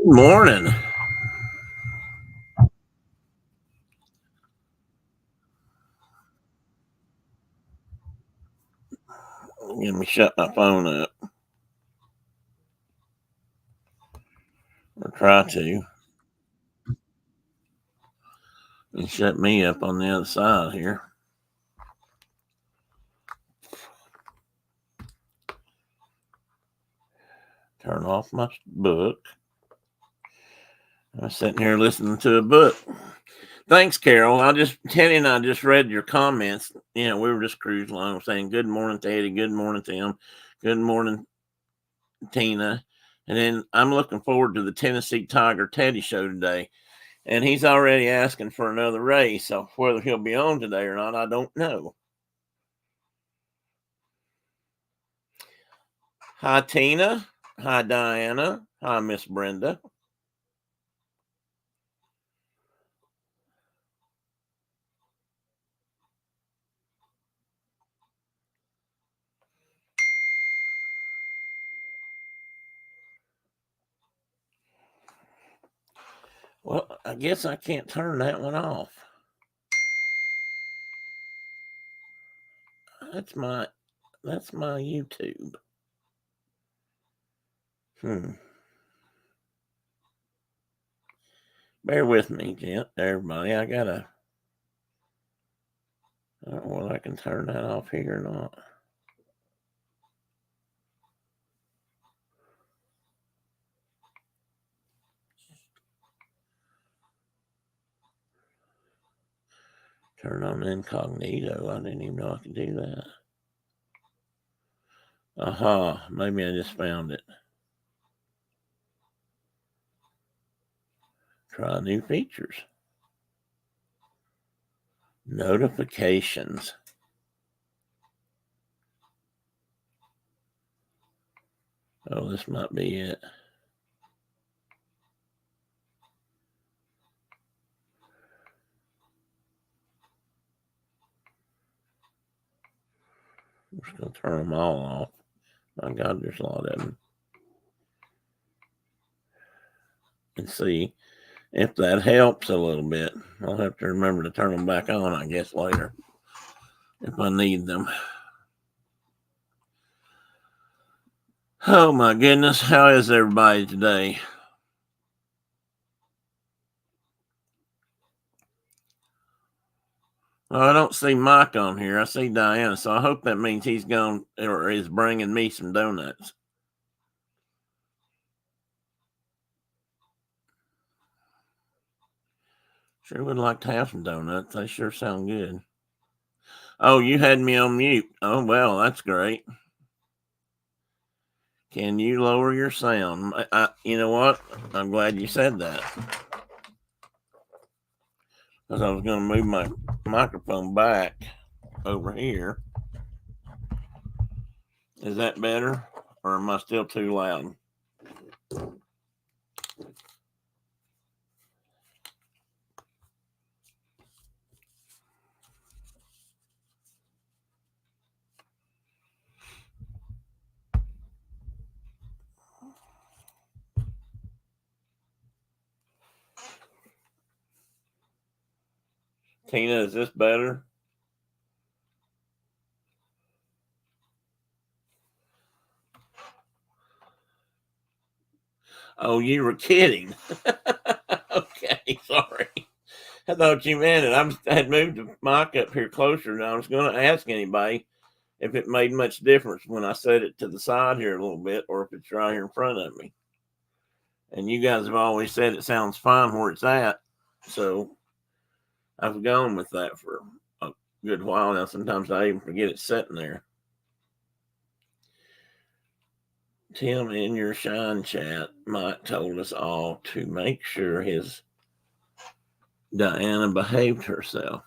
Morning. Let me shut my phone up or try to and shut me up on the other side here. Turn off my book. I'm sitting here listening to a book. Thanks, Carol. Teddy and I just read your comments. We were just cruising along saying, good morning, Teddy. Good morning, Tim. Good morning, Tina. And then I'm looking forward to the Tennessee Tiger Teddy show today. And he's already asking for another race. So whether he'll be on today or not, I don't know. Hi, Tina. Hi, Diana. Hi, Miss Brenda. Well, I guess I can't turn that one off. That's my YouTube. Bear with me, gent, everybody. I don't know whether I can turn that off here or not. Turn on incognito. I didn't even know I could do that. Aha, maybe I just found it. Try new features. Notifications. Oh, this might be it. I'm just going to turn them all off. My God, there's a lot of them. And see if that helps a little bit. I'll have to remember to turn them back on, I guess, later if I need them. Oh, my goodness. How is everybody today? Well, I don't see Mike on here. I see Diana, so I hope that means he's gone or is bringing me some donuts. Sure would like to have some donuts. They sure sound good. Oh, you had me on mute. Oh, well, that's great. Can you lower your sound? You know what? I'm glad you said that. Because I was going to move my microphone back over here. Is that better? Or am I still too loud? Tina, is this better? Oh, you were kidding. Okay, sorry. I thought you meant it. I had moved the mic up here closer, and I was going to ask anybody if it made much difference when I set it to the side here a little bit, or if it's right here in front of me. And you guys have always said it sounds fine where it's at, so I've gone with that for a good while now. Sometimes I even forget it's sitting there. Tim, in your Shine chat, Mike told us all to make sure his Diana behaved herself.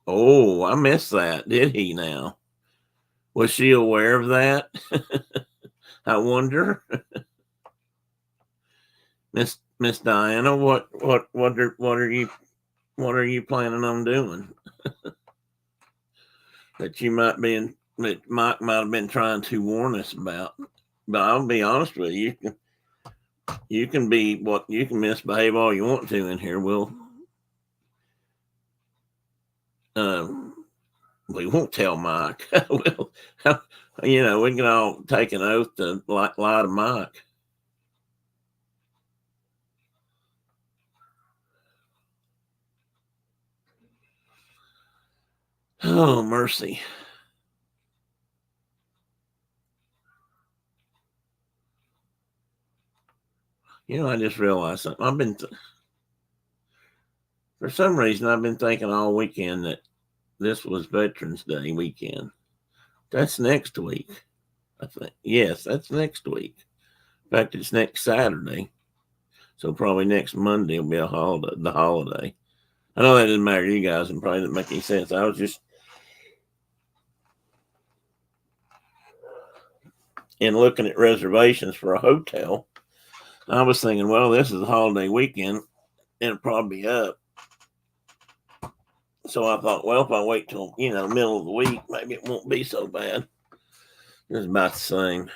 Oh, I missed that. Did he now? Was she aware of that? I wonder. Miss Diana, what are you planning on doing? That you might be that Mike might have been trying to warn us about. But I'll be honest with you. You can be what you can misbehave all you want to in here. Um, we won't tell Mike. We'll, we can all take an oath to lie to Mike. Oh, mercy. I just realized something. For some reason, I've been thinking all weekend that this was Veterans Day weekend. That's next week, I think. Yes, that's next week. In fact, it's next Saturday. So probably next Monday will be the holiday. I know that doesn't matter to you guys and probably doesn't make any sense. I was just in looking at reservations for a hotel. I was thinking, well, this is a holiday weekend and it'll probably be up. So I thought, well, if I wait till, middle of the week, maybe it won't be so bad. It's about the same.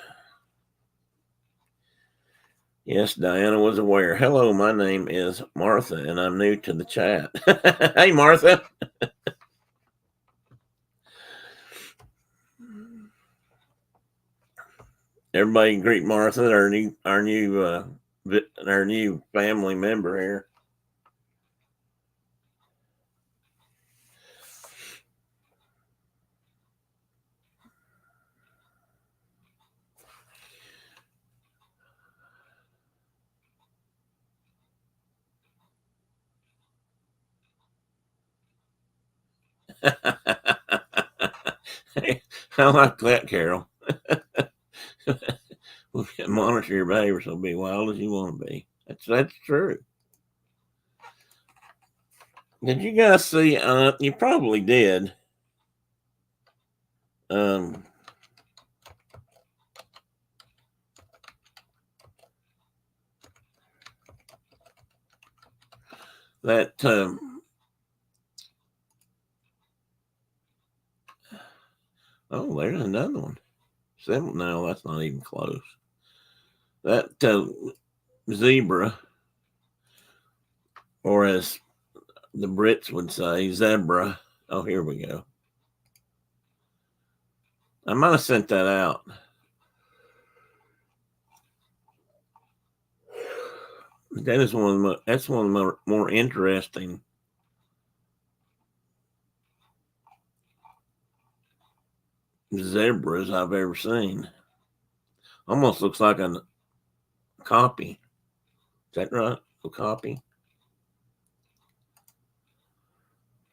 Yes, Diana was aware. Hello, my name is Martha, and I'm new to the chat. Hey, Martha. Everybody greet Martha, our new family member here. I like that, Carol. Monitor your behavior, so be wild as you want to be. That's true. Did you guys see? You probably did. Um, that oh, there's another one. No, that's not even close. That zebra, or as the Brits would say, zebra. Oh, here we go. I might have sent that out. That's one of the more interesting zebras I've ever seen. Almost looks like a copy. Is that right? A copy.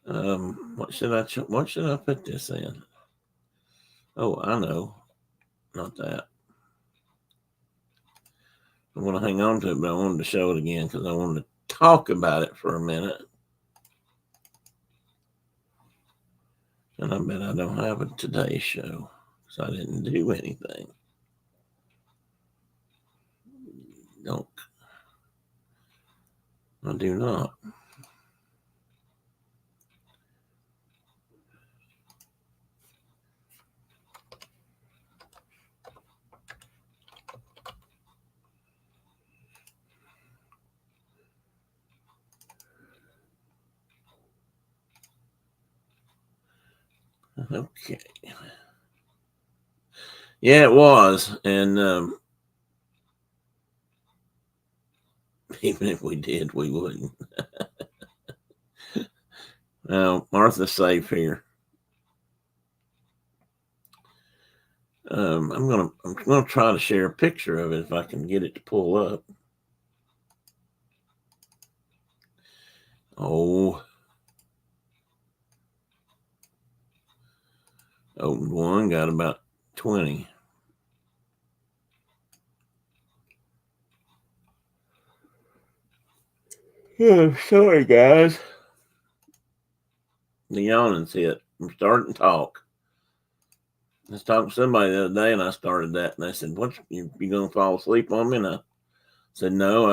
What should I put this in? Oh, I know. Not that. I'm going to hang on to it, but I wanted to show it again because I wanted to talk about it for a minute. And I bet I don't have a Today Show because I didn't do anything. Don't. I do not. Okay. Yeah, it was. And even if we did, we wouldn't. Now, Martha's safe here. I'm gonna try to share a picture of it if I can get it to pull up. Oh, opened one, got about 20. Oh, sorry, guys. The yawning's hit. I'm starting to talk. I was talking to somebody the other day, and I started that, and they said, "What? You gonna fall asleep on me?" And I said, "No,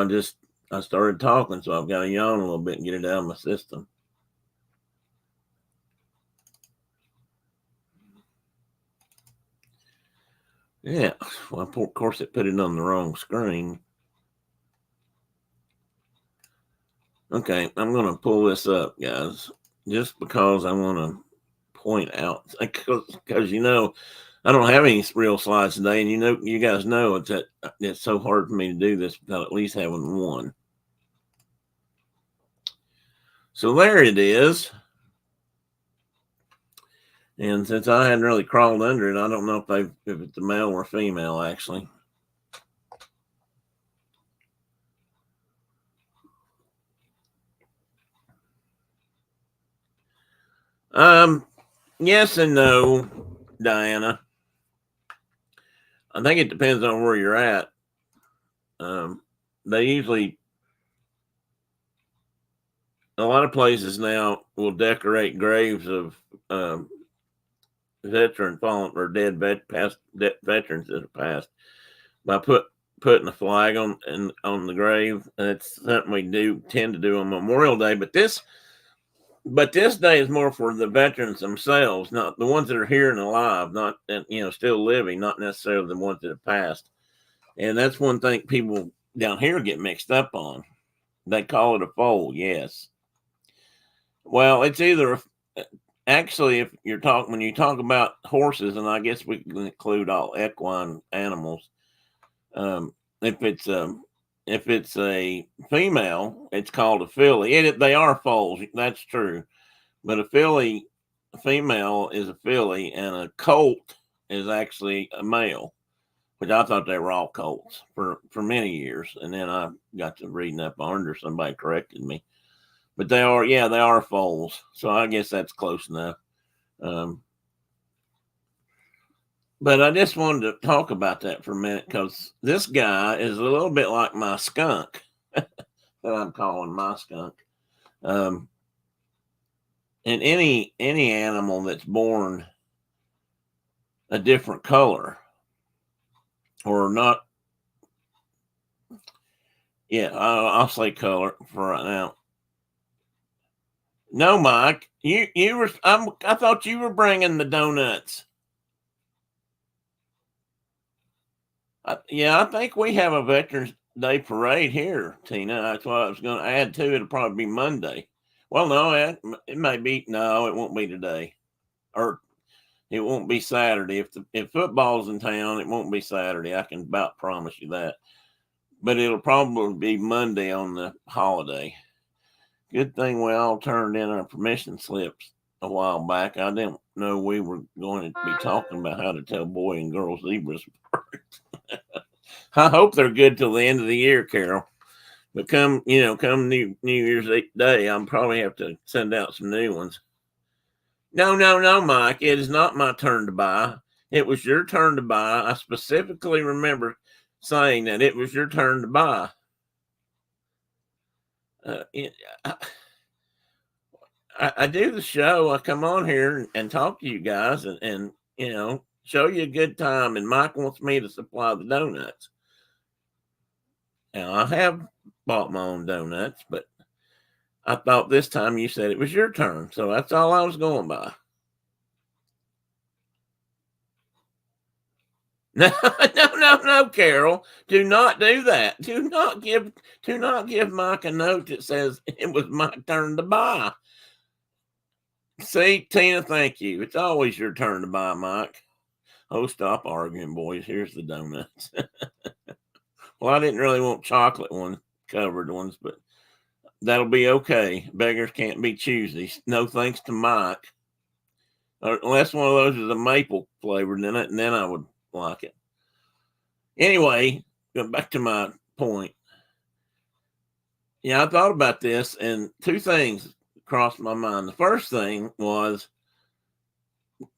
I started talking, so I've got to yawn a little bit and get it out of my system." Yeah, well, of course, it put it on the wrong screen. Okay, I'm going to pull this up, guys, just because I want to point out, because I don't have any real slides today, and you guys know it's so hard for me to do this without at least having one. So there it is. And since I hadn't really crawled under it, I don't know if it's a male or female, actually. Yes and no, Diana. I think it depends on where you're at. They usually, a lot of places now will decorate graves of veteran fallen or dead veterans that have passed by putting a flag on the grave. And it's something we tend to do on Memorial Day, but this day is more for the veterans themselves, not the ones that are here and alive, not still living, not necessarily the ones that have passed. And that's one thing people down here get mixed up on. They call it a foal, yes. Well, it's either actually if when you talk about horses, and I guess we can include all equine animals. If it's a female, it's called a filly. They are foals, that's true. But a female is a filly, and a colt is actually a male, which I thought they were all colts for many years. And then I got to reading up on it, or somebody corrected me. But they are foals. So I guess that's close enough. But I just wanted to talk about that for a minute, because this guy is a little bit like my skunk that I'm calling my skunk. And any animal that's born a different color or not, I'll say color for right now. No, Mike, you were. I thought you were bringing the donuts. I think we have a Veterans Day parade here, Tina. That's what I was going to add to. It'll probably be Monday. Well, no, it may be. No, it won't be today, or it won't be Saturday. If football's in town, it won't be Saturday. I can about promise you that. But it'll probably be Monday on the holiday. Good thing we all turned in our permission slips a while back. I didn't know we were going to be talking about how to tell boy and girl zebras apart. I hope they're good till the end of the year, Carol. But come New Year's Day, I'll probably have to send out some new ones. No, Mike. It is not my turn to buy. It was your turn to buy. I specifically remember saying that it was your turn to buy. I do the show. I come on here and talk to you guys and show you a good time. And Mike wants me to supply the donuts. Now, I have bought my own donuts, but I thought this time you said it was your turn. So that's all I was going by. No, Carol. Do not do that. Do not give Mike a note that says it was my turn to buy. See, Tina, thank you. It's always your turn to buy, Mike. Oh, stop arguing, boys. Here's the donuts. Well, I didn't really want chocolate covered ones, but that'll be okay. Beggars can't be choosy. No thanks to Mike. Unless one of those is a maple flavored in it, and then I would like it. Anyway, going back to my point. I thought about this, and two things crossed my mind. The first thing was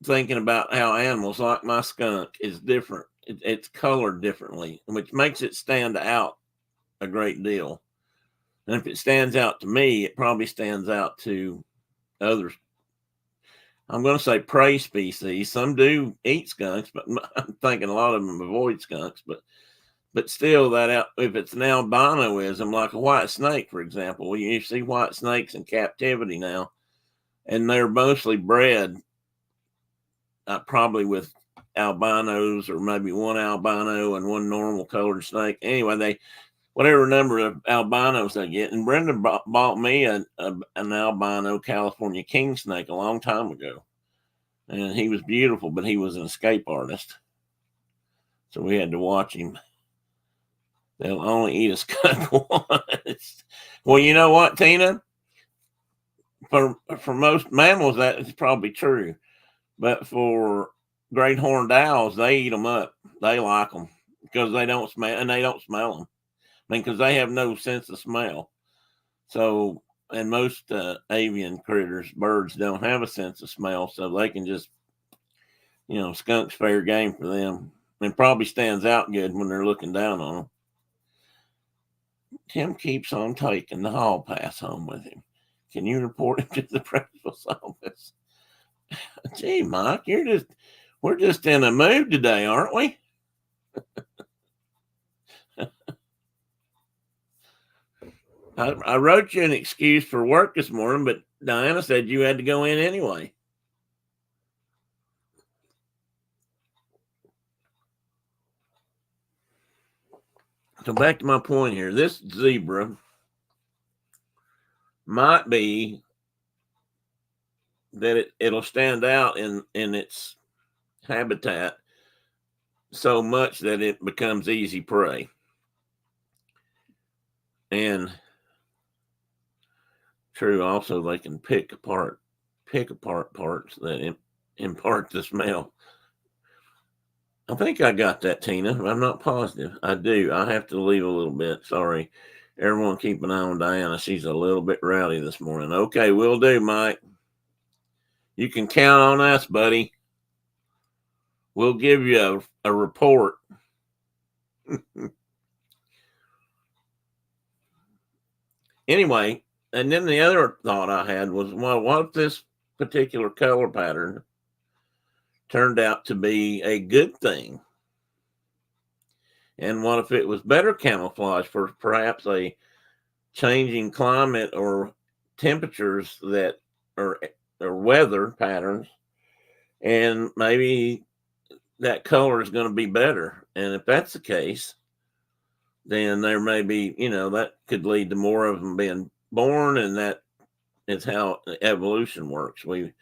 thinking about how animals like my skunk is different. It's colored differently, which makes it stand out a great deal. And if it stands out to me, it probably stands out to others. I'm going to say prey species. Some do eat skunks, but I'm thinking a lot of them avoid skunks. But still, if it's an albinoism, like a white snake, for example, you see white snakes in captivity now, and they're mostly bred probably with albinos, or maybe one albino and one normal colored snake. Anyway, whatever number of albinos I get. And Brenda bought me an albino California king snake a long time ago. And he was beautiful, but he was an escape artist. So we had to watch him. They'll only eat a skunk once. Well, you know what, Tina? For most mammals, that is probably true. But for great horned owls, they eat them up. They like them because they don't smell, and they don't smell them. I mean, because they have no sense of smell. So, and most avian critters, birds, don't have a sense of smell, so they can just, skunk's fair game for them. And probably stands out good when they're looking down on them. Tim keeps on taking the hall pass home with him. Can you report him to the principal's office? Gee, Mike, we're just in a mood today, aren't we? I wrote you an excuse for work this morning, but Diana said you had to go in anyway. So back to my point here. This zebra might be that it'll stand out in its habitat so much that it becomes easy prey. And true, also they can pick apart parts that impart the smell. I think I got that, Tina. I'm not positive. I do. I have to leave a little bit. Sorry. Everyone keep an eye on Diana. She's a little bit rowdy this morning. Okay, will do, Mike. You can count on us, buddy. We'll give you a report. Anyway, and then the other thought I had was, well, what if this particular color pattern turned out to be a good thing? And what if it was better camouflage for perhaps a changing climate or temperatures that or weather patterns, and maybe that color is going to be better? And if that's the case, then there may be, that could lead to more of them being born, and that is how evolution works. If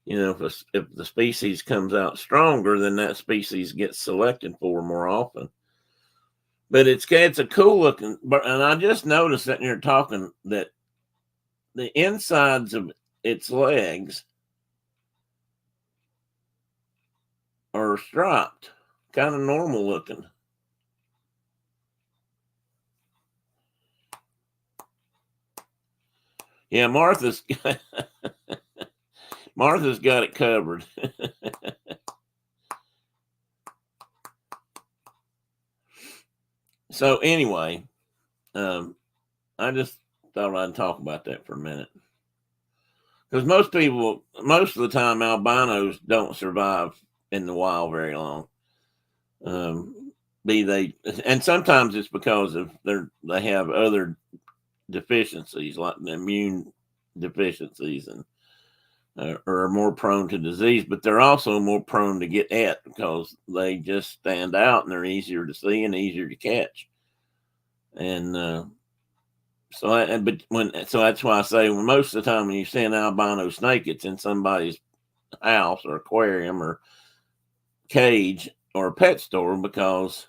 the species comes out stronger, then that species gets selected for more often. But it's a cool looking, and I just noticed that you're talking that the insides of its legs are striped, kind of normal looking. Yeah, Martha's got it covered. So anyway, I just thought I'd talk about that for a minute. Because most of the time, albinos don't survive in the wild very long. And sometimes it's because of they have other deficiencies, like immune deficiencies, and are more prone to disease, but they're also more prone to get at because they just stand out and they're easier to see and easier to catch. And so that's why I say most of the time when you see an albino snake, it's in somebody's house or aquarium or cage or a pet store, because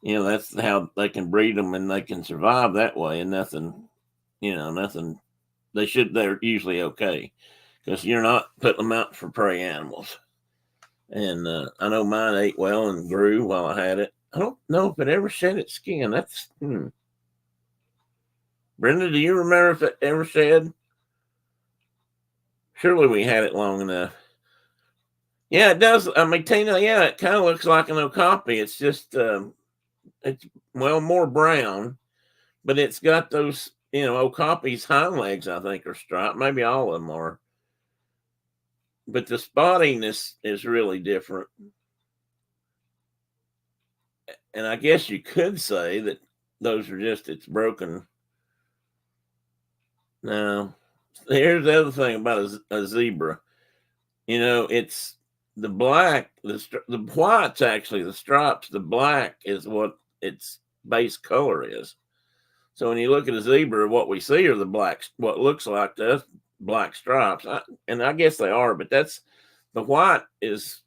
that's how they can breed them and they can survive that way, and nothing. They're usually okay, because you're not putting them out for prey animals. And I know mine ate well and grew while I had it. I don't know if it ever shed its skin. That's Brenda, do you remember if it ever shed? Surely we had it long enough. Yeah, it does. I mean, Tina, yeah, it kind of looks like an okapi. It's just, it's more brown, but it's got those, okapi's hind legs, I think, are striped. Maybe all of them are. But the spotting is really different. And I guess you could say that those are just its broken. Now, here's the other thing about a zebra. It's the black, the white's actually the stripes. The black is what its base color is. So when you look at a zebra, what we see are the black, what looks like to us black stripes, and I guess they are, but that's the white is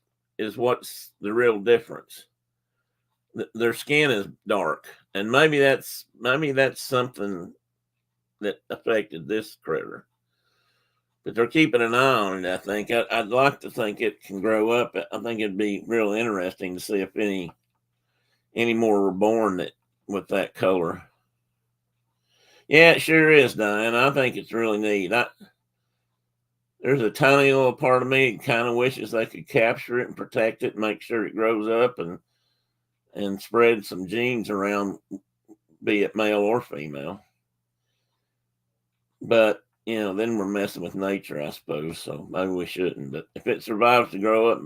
what's the real difference. Their skin is dark, and maybe that's something that affected this critter. But they're keeping an eye on it. I think I'd like to think it can grow up. I think it'd be real interesting to see if any more were born with that color. Yeah, it sure is, Diane. I think it's really neat. There's a tiny little part of me that kind of wishes they could capture it and protect it and make sure it grows up and spread some genes around, be it male or female. But, then we're messing with nature, I suppose, so maybe we shouldn't. But if it survives to grow up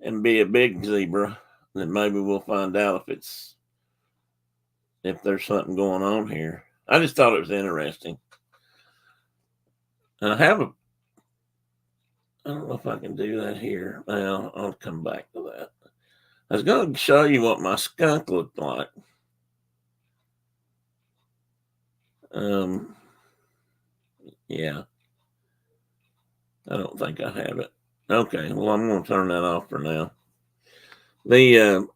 and be a big zebra, then maybe we'll find out if there's something going on here. I just thought it was interesting. And I don't know if I can do that here. Well, I'll come back to that. I was going to show you what my skunk looked like. Yeah. I don't think I have it. Okay, well, I'm going to turn that off for now. The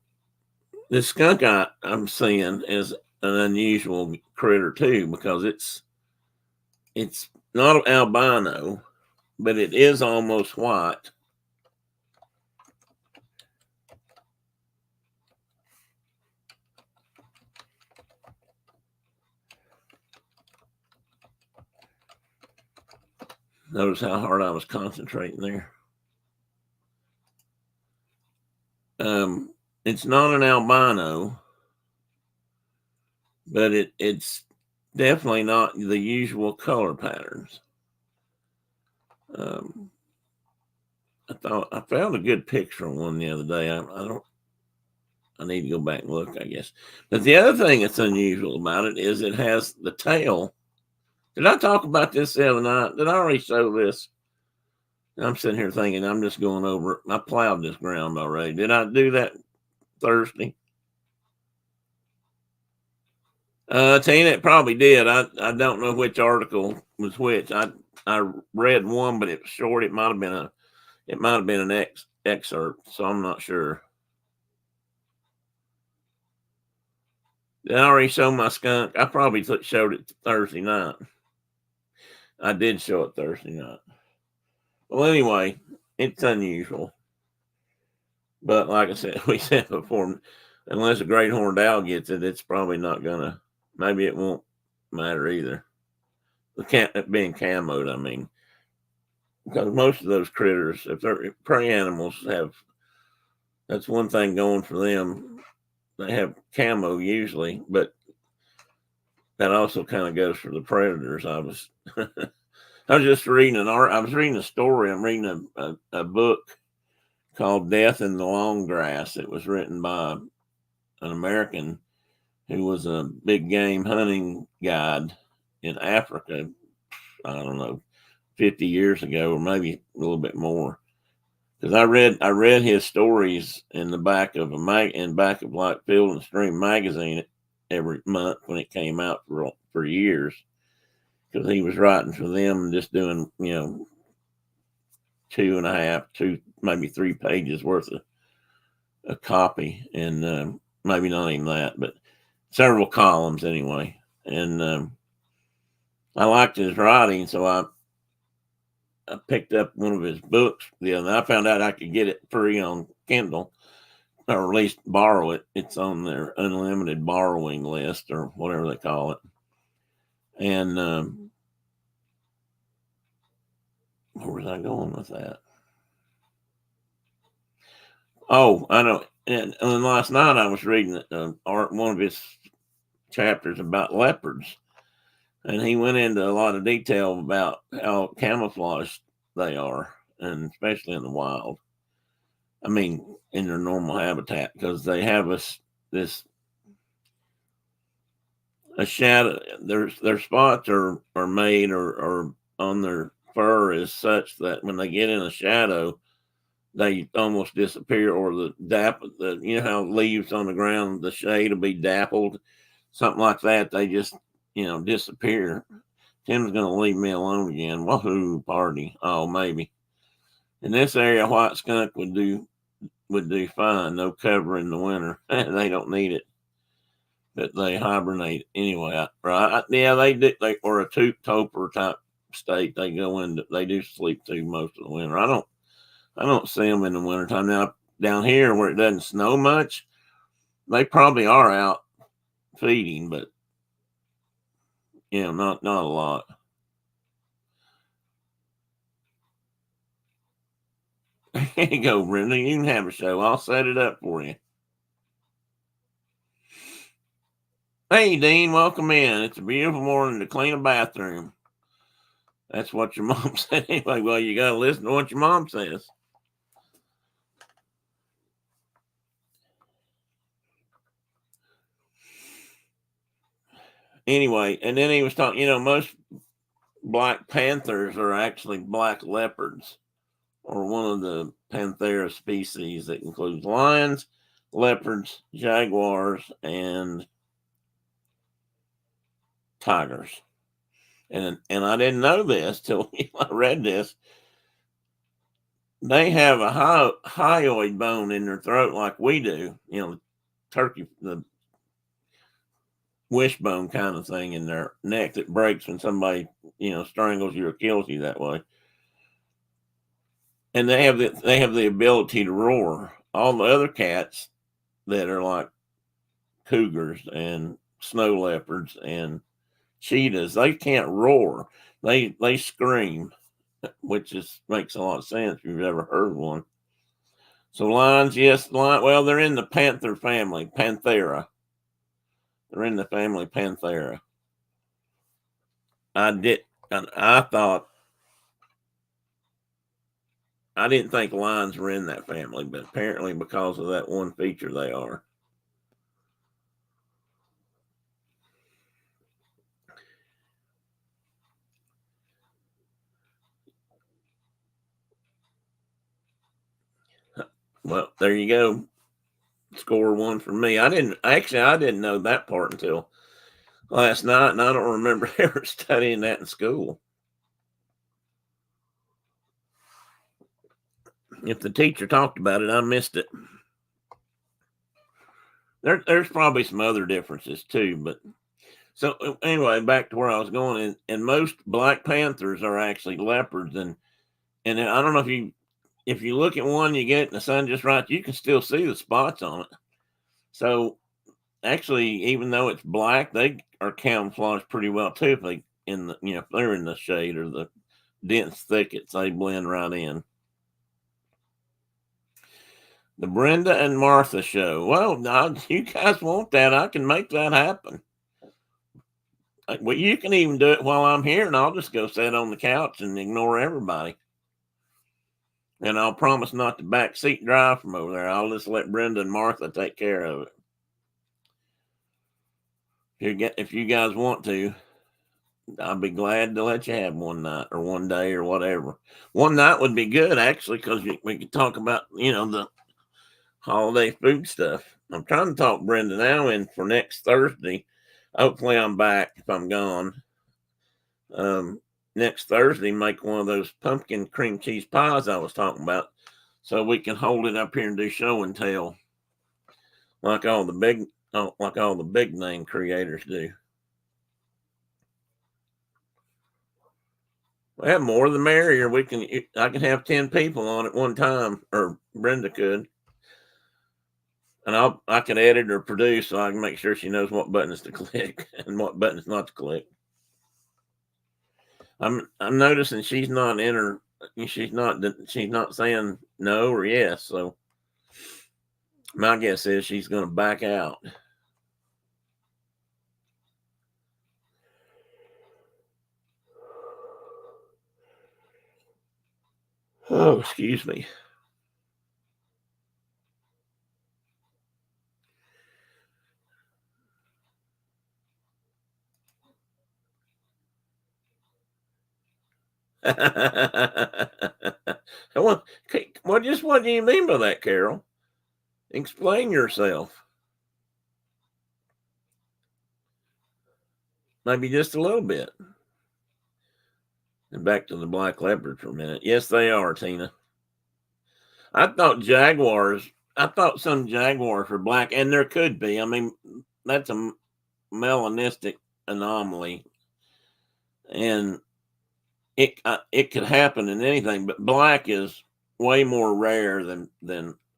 skunk I'm seeing is an unusual critter too, because it's not albino, but it is almost white. Notice how hard I was concentrating there. It's not an albino, but it's definitely not the usual color patterns. I found a good picture of one the other day. I need to go back and look, I guess. But the other thing that's unusual about it is it has the tail. Did I talk about this the other night? Did I already show this? I'm sitting here thinking I'm just going over it. I plowed this ground already. Did I do that Thursday? Tina, it probably did. I don't know which article was which. I read one, but it was short. It might have been an excerpt, so I'm not sure. Did I already show my skunk? I probably showed it Thursday night. I did show it Thursday night. Well, anyway, it's unusual. But like I said, we said before, unless a great horned owl gets it, it's probably not gonna. Maybe it won't matter either. Being camoed, I mean, because most of those critters, if they're prey animals, that's one thing going for them. They have camo usually, but that also kind of goes for the predators. I was just reading I was reading a story. I'm reading a book called Death in the Long Grass. It was written by an American who was a big game hunting guide in Africa. I don't know, 50 years ago, or maybe a little bit more. Because I read his stories in the back of like Field and Stream magazine every month when it came out for years. Because he was writing for them and just doing 2.5, maybe 3 pages worth of a copy, and maybe not even that, but several columns anyway. And I liked his writing, so I picked up one of his books the other night. I found out I could get it free on Kindle, or at least borrow it. It's on their unlimited borrowing list, or whatever they call it. And where was I going with that? Oh, I know. And last night I was reading one of his chapters about leopards, and he went into a lot of detail about how camouflaged they are, and especially in the wild. I mean, in their normal habitat, because they have a shadow. Their spots are made or on their fur is such that when they get in a shadow, they almost disappear, or you know how leaves on the ground, the shade will be dappled, something like that. They just, disappear. Tim's going to leave me alone again. Woohoo, party. Oh, maybe. In this area, white skunk would do fine. No cover in the winter. They don't need it, but they hibernate anyway. Right? Yeah, they do. Or a toper type state. They go into. They do sleep through most of the winter. I don't see them in the wintertime. Now down here where it doesn't snow much, they probably are out feeding, but not a lot. Here you go, Brenda. You can have a show. I'll set it up for you. Hey, Dean, welcome in. It's a beautiful morning to clean a bathroom. That's what your mom said. Anyway, well, you got to listen to what your mom says. Anyway, and then he was talking, most black panthers are actually black leopards, or one of the Panthera species that includes lions, leopards, jaguars, and tigers. And I didn't know this till I read this. They have a hyoid bone in their throat like we do, the wishbone kind of thing in their neck that breaks when somebody, strangles you or kills you that way. And they have the ability to roar. All the other cats that are like cougars and snow leopards and cheetahs, they can't roar. They scream, which makes a lot of sense if you've ever heard one. So lions, yes, well, they're in the panther family, Panthera. They're in the family Panthera. I thought I didn't think lions were in that family, but apparently because of that one feature, they are. Well, there you go. Score one for me. I didn't know that part until last night, and I don't remember ever studying that in school. If the teacher talked about it, I missed it. There's probably some other differences too, but so anyway, back to where I was going, and most black panthers are actually leopards, and I don't know if you look at one, you get it in the sun just right, you can still see the spots on it. So actually, even though it's black, they are camouflaged pretty well too. If they if they're in the shade or the dense thickets, they blend right in. The Brenda and Martha show. Well, you guys want that? I can make that happen. Well, you can even do it while I'm here, and I'll just go sit on the couch and ignore everybody. And I'll promise not to backseat drive from over there. I'll just let Brenda and Martha take care of it. If you guys want to, I'll be glad to let you have one night or one day or whatever. One night would be good actually, because we could talk about the holiday food stuff. I'm trying to talk Brenda now in for next Thursday. Hopefully, I'm back if I'm gone. Next Thursday, make one of those pumpkin cream cheese pies I was talking about, so we can hold it up here and do show and tell, like all the big name creators do. Well, more the merrier. I can have 10 people on at one time, or Brenda could, and I can edit or produce, so I can make sure she knows what buttons to click and what buttons not to click. I'm noticing she's not in her. She's not saying no or yes. So my guess is she's going to back out. Oh, excuse me. What do you mean by that, Carol? Explain yourself. Maybe just a little bit. And back to the black leopard for a minute. Yes, they are, Tina. I thought some jaguars were black, and there could be. I mean, that's a melanistic anomaly, and it could happen in anything. But black is way more rare than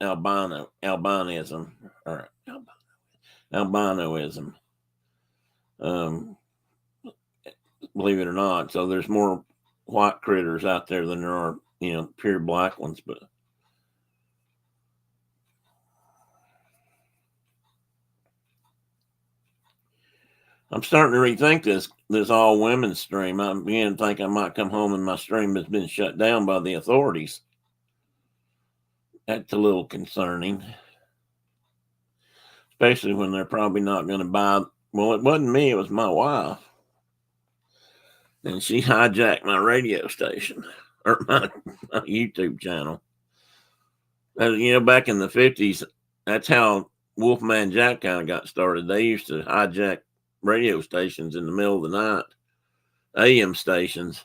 albinism or albinoism. Believe it or not, so there's more white critters out there than there are, pure black ones. But I'm starting to rethink this all women stream. I'm beginning to think I might come home and my stream has been shut down by the authorities. That's a little concerning, especially when they're probably not going to buy. Well, it wasn't me; it was my wife, and she hijacked my radio station or my YouTube channel. Back in the 50s, that's how Wolfman Jack kind of got started. They used to hijack radio stations in the middle of the night, AM stations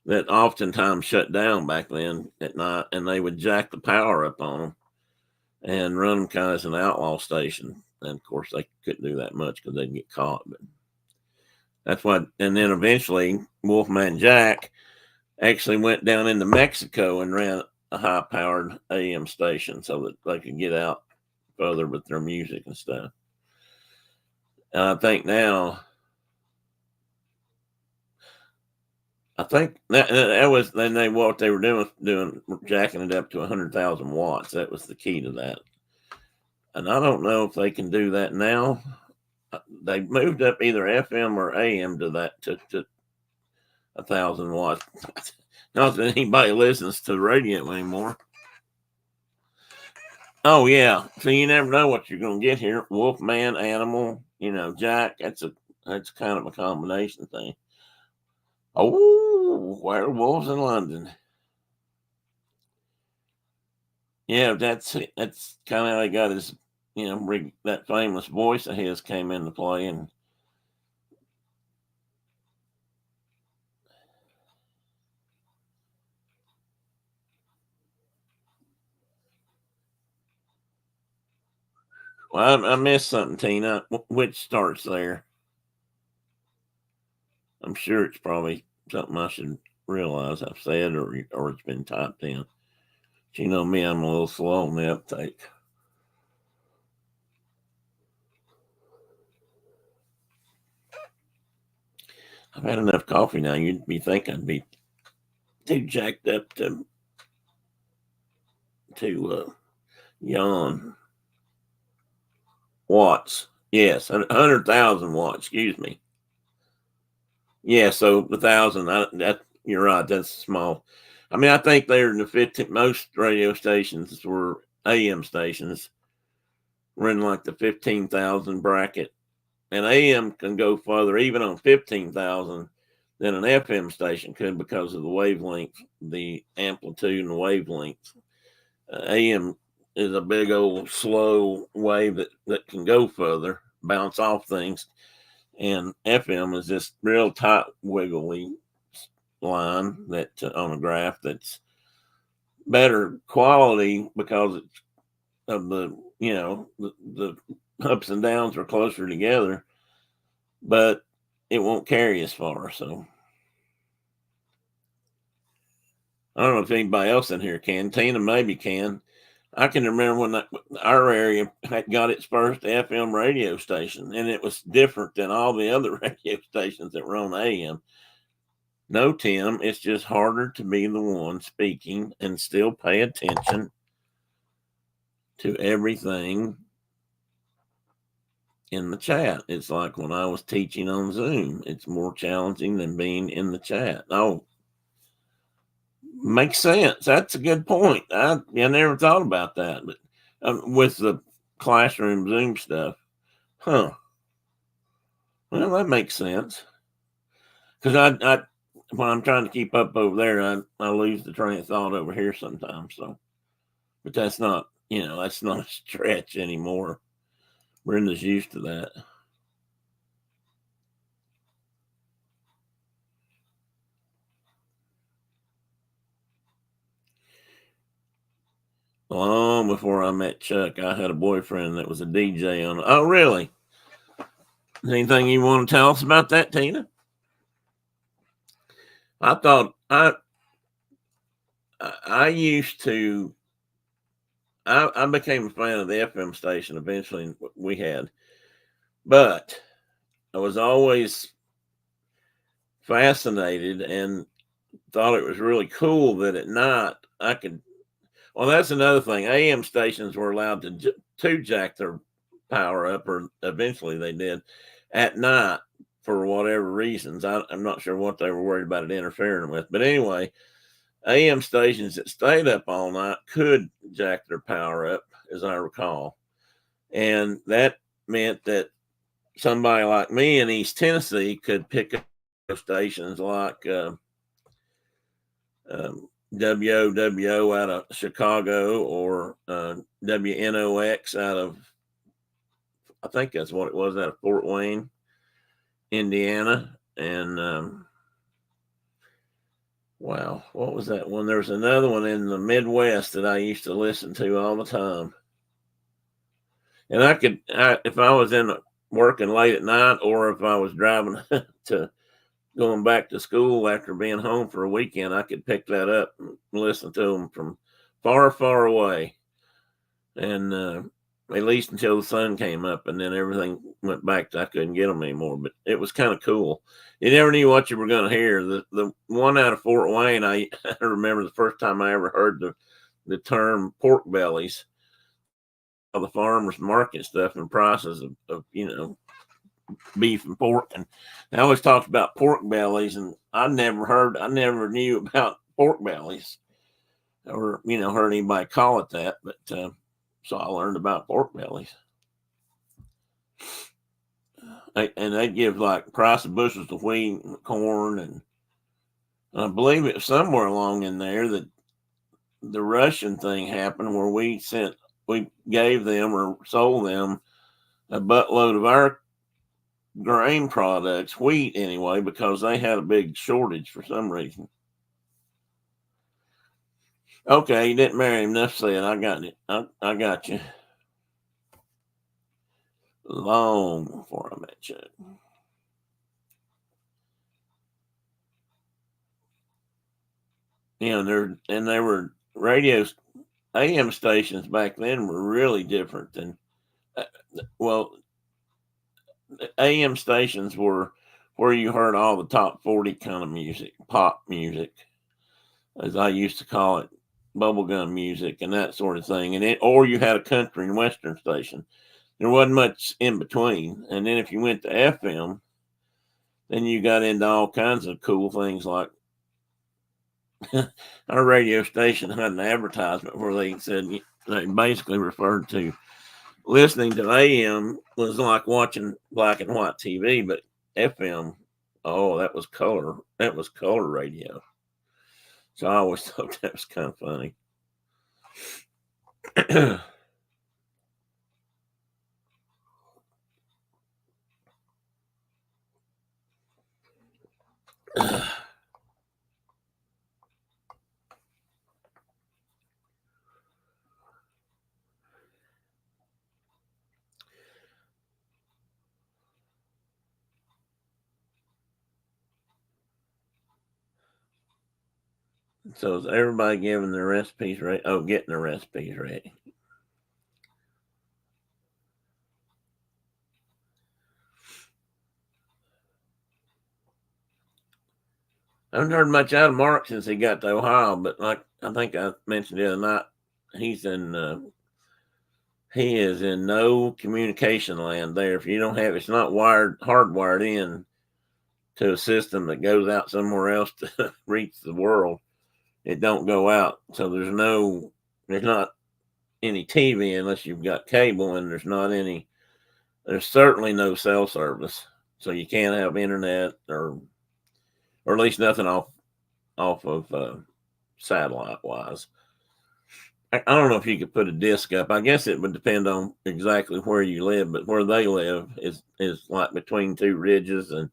that oftentimes shut down back then at night, and they would jack the power up on them and run them kind of as an outlaw station. And of course, they couldn't do that much because they'd get caught. But that's what. And then eventually, Wolfman Jack actually went down into Mexico and ran a high-powered AM station so that they could get out further with their music and stuff. And I think now, that was then what they were doing jacking it up to 100,000 watts. That was the key to that. And I don't know if they can do that now. They moved up either FM or AM to that to 1,000 watts. Not that anybody listens to the radio anymore. Oh yeah, so you never know what you're going to get here. Wolfman, animal, Jack. That's kind of a combination thing. Oh, werewolves in London. Yeah, that's kind of how he got his, that famous voice of his came into play. And well, I missed something, Tina. Which starts there? I'm sure it's probably something I should realize I've said or it's been typed in. But you know me, I'm a little slow on the uptake. I've had enough coffee now. You'd be thinking I'd be too jacked up to yawn. Watts. Yes, 100,000 watts. Excuse me. Yeah, so 1,000. That you're right. That's small. I mean, I think they're in the 15. Most radio stations were AM stations. We're in like the 15,000 bracket, and AM can go further, even on 15,000, than an FM station could because of the wavelength, the amplitude, and the wavelength. AM is a big old slow wave that can go further, bounce off things. And FM is this real tight, wiggly line that on a graph that's better quality because it's of the the ups and downs are closer together, but it won't carry as far. So I don't know if anybody else in here can. Tina maybe can. I can remember when our area got its first FM radio station, and it was different than all the other radio stations that were on AM. No, Tim, it's just harder to be the one speaking and still pay attention to everything in the chat. It's like when I was teaching on Zoom, it's more challenging than being in the chat. Oh, makes sense. That's a good point. I never thought about that, but with the classroom Zoom stuff, huh? Well, that makes sense because when I'm trying to keep up over there, I lose the train of thought over here sometimes. So, but that's not, that's not a stretch anymore. Brenda's used to that. Long before I met Chuck, I had a boyfriend that was a DJ on. Oh, really? Anything you want to tell us about that, Tina? I thought I used to. I became a fan of the FM station eventually we had, but I was always fascinated and thought it was really cool that at night I could. Well, that's another thing. AM stations were allowed to jack their power up, or eventually they did, at night for whatever reasons. I'm not sure what they were worried about it interfering with, but anyway, AM stations that stayed up all night could jack their power up, as I recall, and that meant that somebody like me in East Tennessee could pick up stations like WOWO out of Chicago, or WNOX out of, I think that's what it was, out of Fort Wayne, Indiana. And wow, what was that one? There's another one in the Midwest that I used to listen to all the time. And if I was working late at night, or if I was driving to going back to school after being home for a weekend, I could pick that up and listen to them from far, far away. And at least until the sun came up, and then everything went back to I couldn't get them anymore. But it was kind of cool. You never knew what you were going to hear. The one out of Fort Wayne, I remember the first time I ever heard the term pork bellies, all the farmers market stuff and prices of beef and pork, and they always talked about pork bellies, and I never knew about pork bellies, or heard anybody call it that, but so I learned about pork bellies. And they give like price of bushels of wheat and corn, and I believe it was somewhere along in there that the Russian thing happened, where we gave them or sold them a buttload of our grain products, wheat anyway, because they had a big shortage for some reason. Okay, you didn't marry him. Enough said. I got it. I got you. Long before I met Chuck. They were radios, AM stations back then were really different than, well, AM stations were where you heard all the top 40 kind of music, pop music, as I used to call it, bubblegum music and that sort of thing. Or you had a country and western station. There wasn't much in between. And then if you went to FM, then you got into all kinds of cool things, like our radio station had an advertisement where they said, they basically referred to listening to AM was like watching black and white TV, but FM, oh, that was color. That was color radio. So I always thought that was kind of funny. So is everybody giving their recipes ready? Oh, getting their recipes ready. I haven't heard much out of Mark since he got to Ohio, but like I think I mentioned the other night, he is in no communication land there. If you don't have, it's not hardwired in to a system that goes out somewhere else to reach the world. It don't go out. So there's not any TV unless you've got cable, and there's certainly no cell service. So you can't have internet or or at least nothing off of satellite wise. I don't know if you could put a disc up. I guess it would depend on exactly where you live, but where they live is like between two ridges, and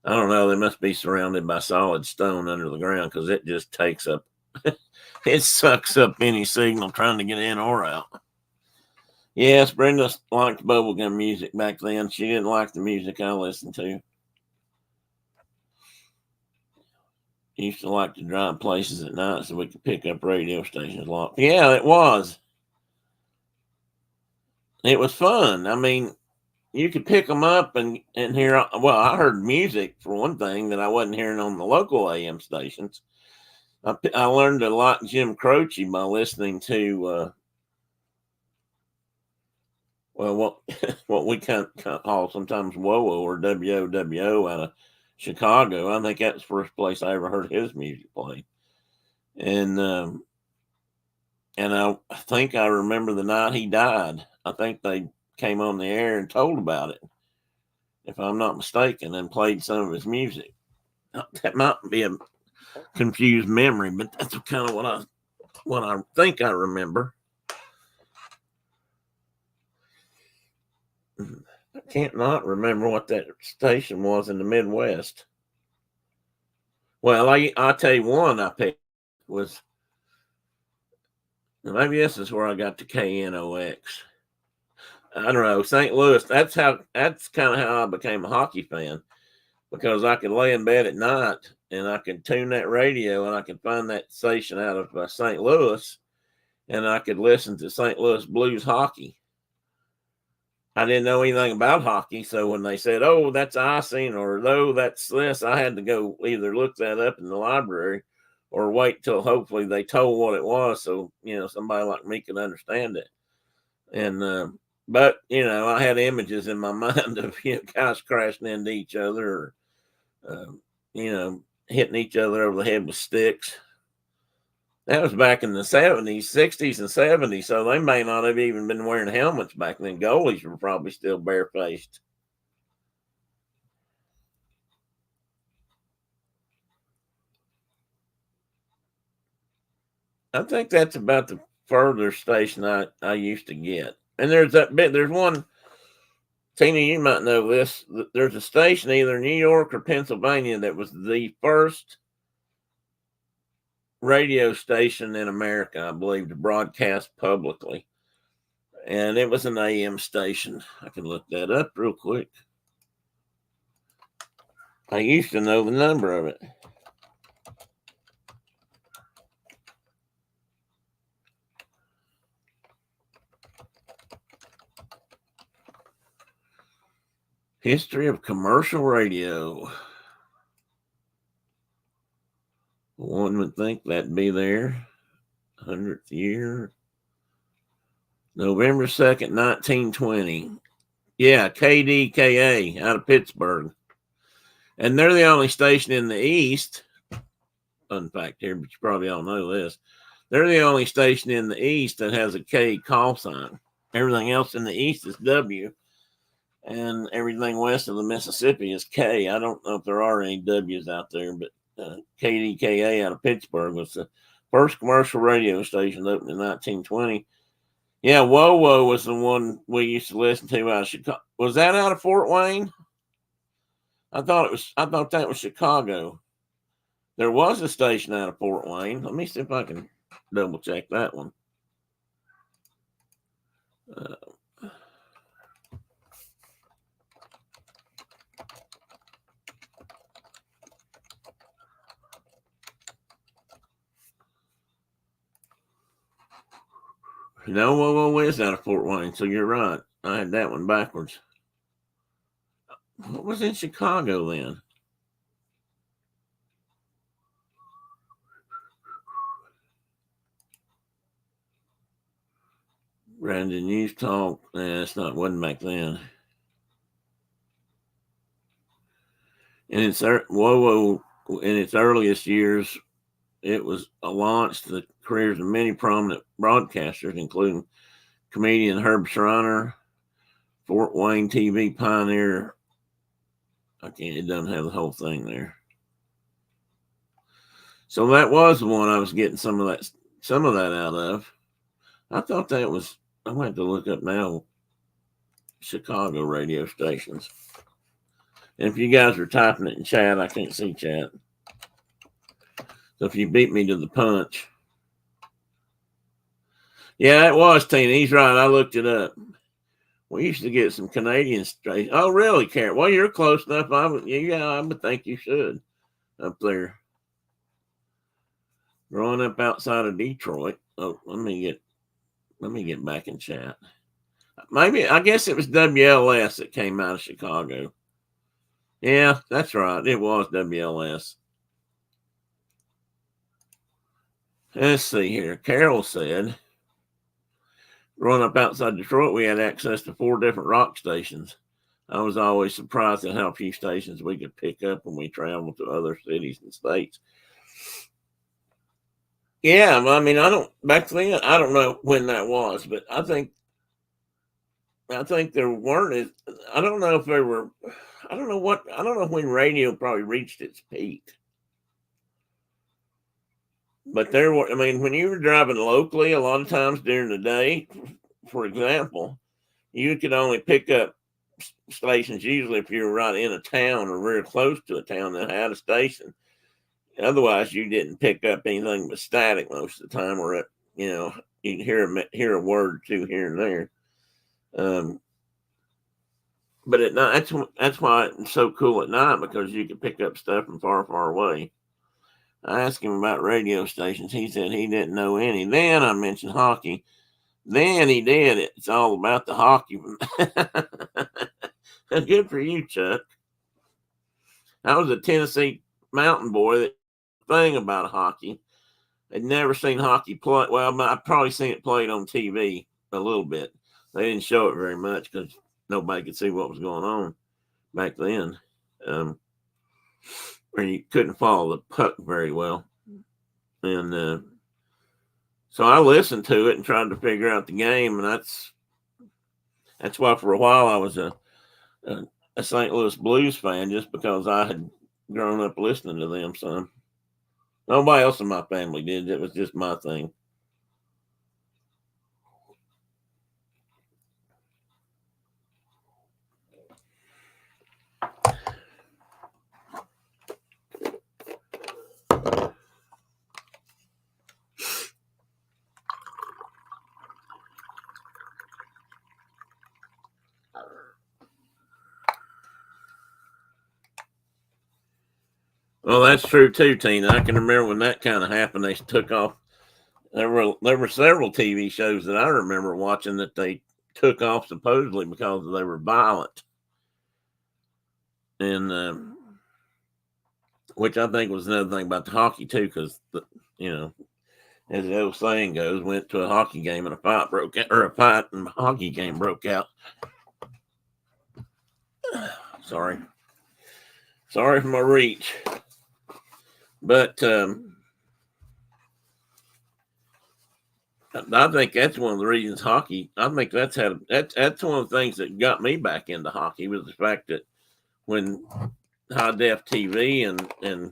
I don't know. They must be surrounded by solid stone under the ground because it just takes up, it sucks up any signal trying to get in or out. Yes, Brenda liked bubblegum music back then. She didn't like the music I listened to. Used to like to drive places at night so we could pick up radio stations a lot. Yeah, it was. It was fun. I mean, you could pick them up and hear. Well, I heard music for one thing that I wasn't hearing on the local AM stations. I learned a lot Jim Croce by listening to what what we kind of call sometimes WOWO or WOWO out of Chicago. I think that's the first place I ever heard his music played. And I think I remember the night he died. I think they came on the air and told about it, if I'm not mistaken, and played some of his music. That might be a confused memory, but that's kind of what I think I remember. I can't not remember what that station was in the Midwest. Well, I'll tell you one I picked was, maybe this is where I got the KNOX. I don't know, St. Louis. That's kind of how I became a hockey fan, because I could lay in bed at night and I could tune that radio and I could find that station out of St. Louis, and I could listen to St. Louis Blues hockey. I didn't know anything about hockey, so when they said, "Oh, that's icing," or "Oh, that's this," I had to go either look that up in the library or wait till hopefully they told what it was, so somebody like me could understand it. And but I had images in my mind of guys crashing into each other, or hitting each other over the head with sticks. That was back in the 70s, 60s, and 70s, so they may not have even been wearing helmets back then. Goalies were probably still barefaced. I think that's about the further station I used to get. And there's one, Tina, you might know this. There's a station either New York or Pennsylvania that was the first radio station in America, I believe, to broadcast publicly. And it was an AM station. I can look that up real quick. I used to know the number of it. History of commercial radio. One would think that'd be there. 100th year. November 2nd, 1920. Yeah, KDKA out of Pittsburgh. And they're the only station in the East. Fun fact here, but you probably all know this. They're the only station in the East that has a K call sign. Everything else in the East is W. And everything west of the Mississippi is K. I don't know if there are any W's out there, but KDKA out of Pittsburgh was the first commercial radio station opened in 1920. Yeah, WOWO was the one we used to listen to out of Chicago. Was that out of Fort Wayne? I thought that was Chicago. There was a station out of Fort Wayne. Let me see if I can double check that one. No, WOWO is out of Fort Wayne, so you're right. I had that one backwards. What was in Chicago then? Brandon News Talk. Wasn't back then. And WOWO, in its earliest years, it was launched the careers of many prominent broadcasters, including comedian Herb Schreiner, Fort Wayne TV pioneer. It doesn't have the whole thing there. So that was the one I was getting some of that out of. I thought that was. I'm going to have to look up now. Chicago radio stations. And if you guys are typing it in chat, I can't see chat. So if you beat me to the punch. Yeah, it was, Tina. He's right. I looked it up. We used to get some Canadian stations. Oh, really, Karen? Well, you're close enough. I would think you should up there. Growing up outside of Detroit. Oh, let me get back in chat. Maybe I guess it was WLS that came out of Chicago. Yeah, that's right. It was WLS. Let's see here. Carol said, growing up outside Detroit, we had access to 4 different rock stations. I was always surprised at how few stations we could pick up when we traveled to other cities and states. Yeah, I mean, back then, I don't know when that was, but I think there weren't. I don't know if there were. I don't know when radio probably reached its peak. But there were. I mean, when you were driving locally, a lot of times during the day, for example, you could only pick up stations usually if you were right in a town or very close to a town that had a station. Otherwise, you didn't pick up anything but static most of the time, or you'd hear a word or two here and there. But at night, that's why it's so cool at night, because you can pick up stuff from far, far away. I asked him about radio stations. He said he didn't know any. Then I mentioned hockey. Then he did. It's all about the hockey. Good for you, Chuck. I was a Tennessee mountain boy. That thing about hockey, I'd never seen hockey play. Well, I've probably seen it played on TV a little bit. They didn't show it very much because nobody could see what was going on back then. Where you couldn't follow the puck very well. And so I listened to it and tried to figure out the game. And that's why for a while I was a St. Louis Blues fan, just because I had grown up listening to them some. Nobody else in my family did. It was just my thing. Well, that's true too, Tina. I can remember when that kind of happened. They took off. There were several TV shows that I remember watching that they took off supposedly because they were violent, and which I think was another thing about the hockey too, because as the old saying goes, went to a hockey game and a fight broke out, or a fight and a hockey game broke out. Sorry for my reach, but I think that's one of the reasons hockey. I think that's one of the things that got me back into hockey, was the fact that when high def TV and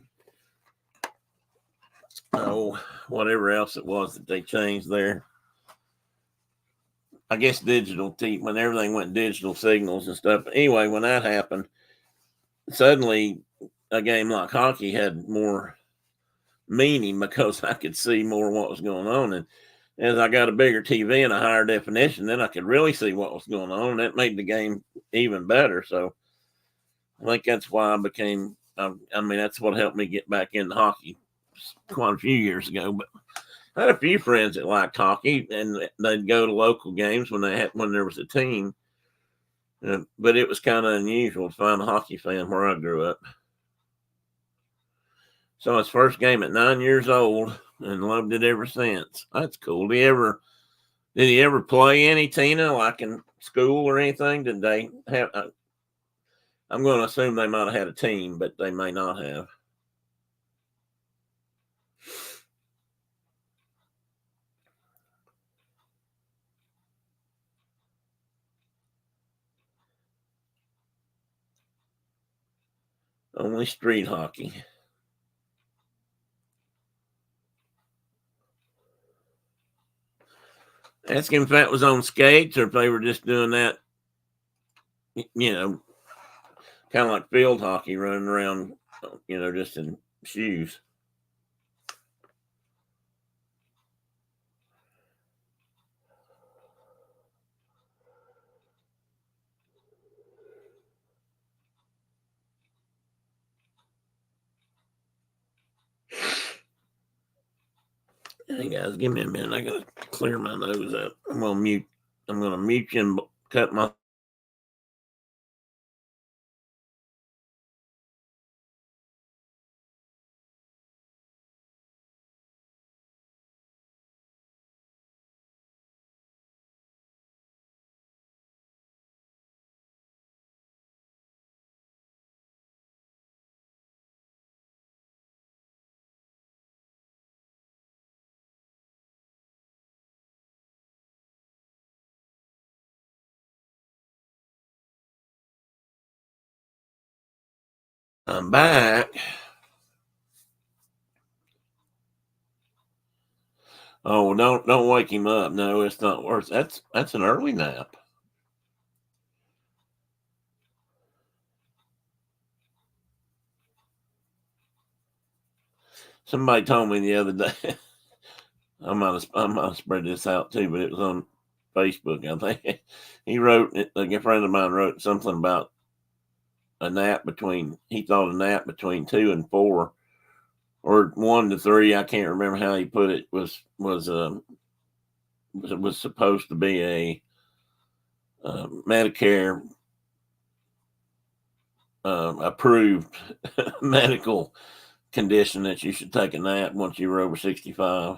whatever else it was that they changed there. I guess digital TV, when everything went digital signals and stuff. Anyway, when that happened, suddenly a game like hockey had more meaning because I could see more what was going on. And as I got a bigger TV and a higher definition, then I could really see what was going on. That made the game even better. So I think that's why I became, that's what helped me get back into hockey quite a few years ago. But I had a few friends that liked hockey, and they'd go to local games when there was a team. But it was kind of unusual to find a hockey fan where I grew up. So his first game at 9 years old, and loved it ever since. That's cool. Did he ever play any, Tina, like in school or anything? Did they have? I'm going to assume they might have had a team, but they may not have. Only street hockey. Ask him if that was on skates or if they were just doing that, you know, kind of like field hockey, running around, just in shoes. Hey guys, give me a minute. I gotta clear my nose up. I'm gonna mute. I'm gonna mute you and cut my. I'm back. Oh, don't wake him up. No, it's not worth. That's an early nap. Somebody told me the other day. I might have spread this out too, but it was on Facebook. I think he wrote. Like a friend of mine wrote something about a nap between. He thought a nap between 2 and 4, or 1 to 3. I can't remember how he put it. Was supposed to be a Medicare approved medical condition that you should take a nap once you were over 65.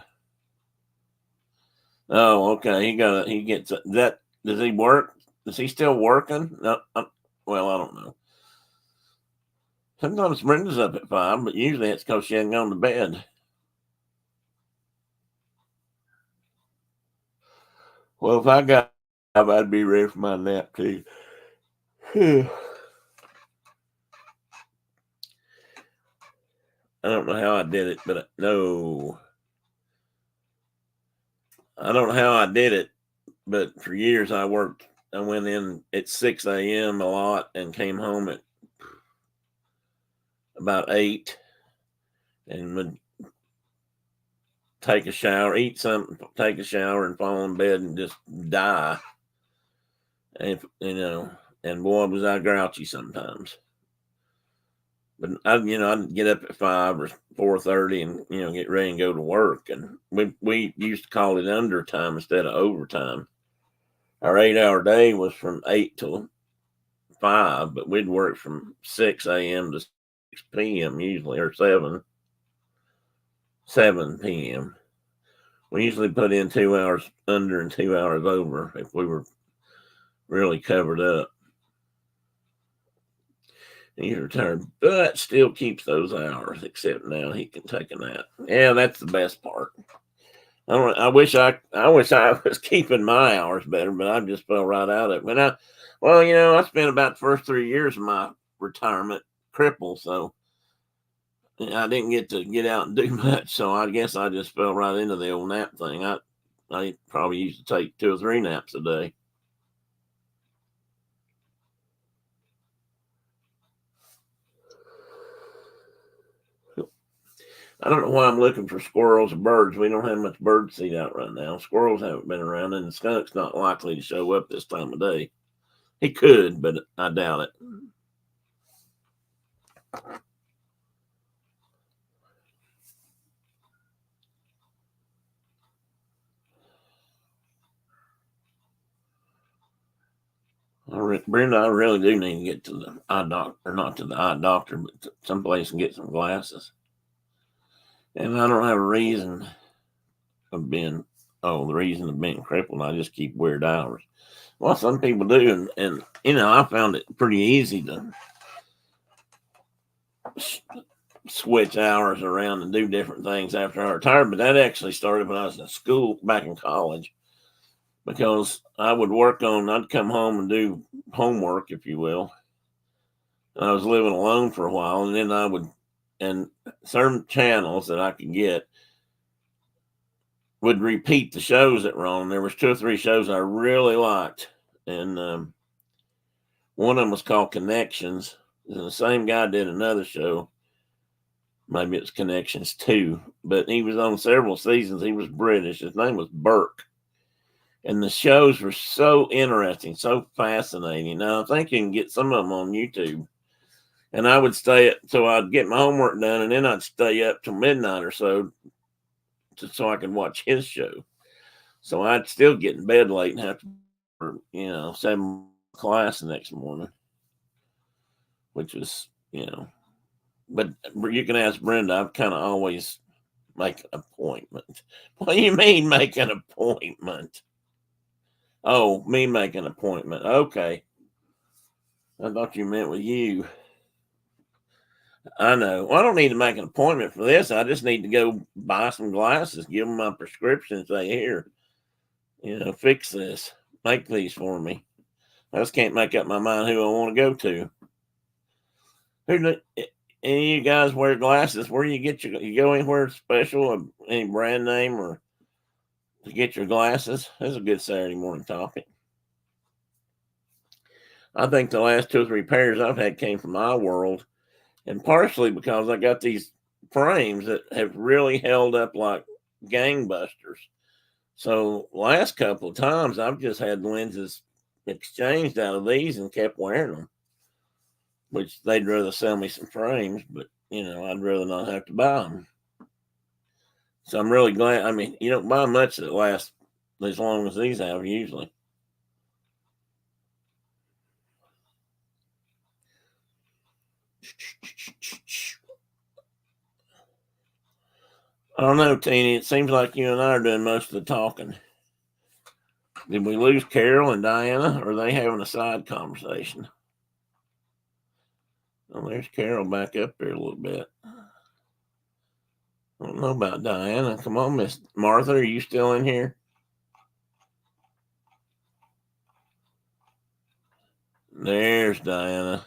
Oh, okay. He gets that. Does he work? Is he still working? No, well, I don't know. Sometimes Brenda's up at 5, but usually it's because she hasn't gone to bed. Well, if I got up, I'd be ready for my nap too. I don't know how I did it, but no, I don't know how I did it. But for years, I went in at 6 a.m. a lot and came home at about 8 and would take a shower, eat something, take a shower, and fall in bed and just die. And and boy, was I grouchy sometimes. But I'd get up at 5 or 4:30 and get ready and go to work. And we used to call it undertime instead of overtime. Our 8-hour day was from 8 till 5, but we'd work from 6 a.m. to 6 p.m. usually, or 7 p.m. We usually put in 2 hours under and 2 hours over if we were really covered up. He's retired, but still keeps those hours, except now he can take a nap. Yeah, that's the best part. I wish I was keeping my hours better, but I just fell right out of it. I spent about the first 3 years of my retirement crippled, so I didn't get to get out and do much. So I guess I just fell right into the old nap thing. I probably used to take 2 or 3 naps a day. I don't know why I'm looking for squirrels or birds. We don't have much bird seed out right now. Squirrels haven't been around, and the skunk's not likely to show up this time of day. He could, but I doubt it. Brenda, I really do need to get to the eye doctor, not to the eye doctor, but to someplace and get some glasses. And I don't have a reason of being, the reason of being crippled. I just keep weird hours. Well, some people do, and I found it pretty easy to switch hours around and do different things after I retired. But that actually started when I was in school back in college, because I'd come home and do homework, if you will. I was living alone for a while, and then and certain channels that I could get would repeat the shows that were on. There was 2 or 3 shows I really liked, and one of them was called Connections. And the same guy did another show. Maybe it's Connections 2, but he was on several seasons. He was British. His name was Burke. And the shows were so interesting, so fascinating. Now, I think you can get some of them on YouTube. And I would stay up so I'd get my homework done, and then I'd stay up till midnight or so so I could watch his show. So I'd still get in bed late and have to, 7 class the next morning, which was, but you can ask Brenda. I've kind of always make an appointment. What do you mean make an appointment? Oh, me make an appointment. Okay. I thought you meant with you. I know. Well, I don't need to make an appointment for this. I just need to go buy some glasses, give them my prescription, and say, here, fix this. Make these for me. I just can't make up my mind who I want to go to. Any of you guys wear glasses? Where do you go anywhere special, any brand name, or to get your glasses? That's a good Saturday morning topic. I think the last 2 or 3 pairs I've had came from my world, and partially because I got these frames that have really held up like gangbusters. So last couple of times I've just had lenses exchanged out of these and kept wearing them, which they'd rather sell me some frames, but I'd rather not have to buy them. So I'm really glad. I mean, you don't buy much that lasts as long as these have usually. I don't know, Teeny. It seems like you and I are doing most of the talking. Did we lose Carol and Diana, or are they having a side conversation? Oh, there's Carol back up there a little bit. I don't know about Diana. Come on, Miss Martha. Are you still in here? There's Diana.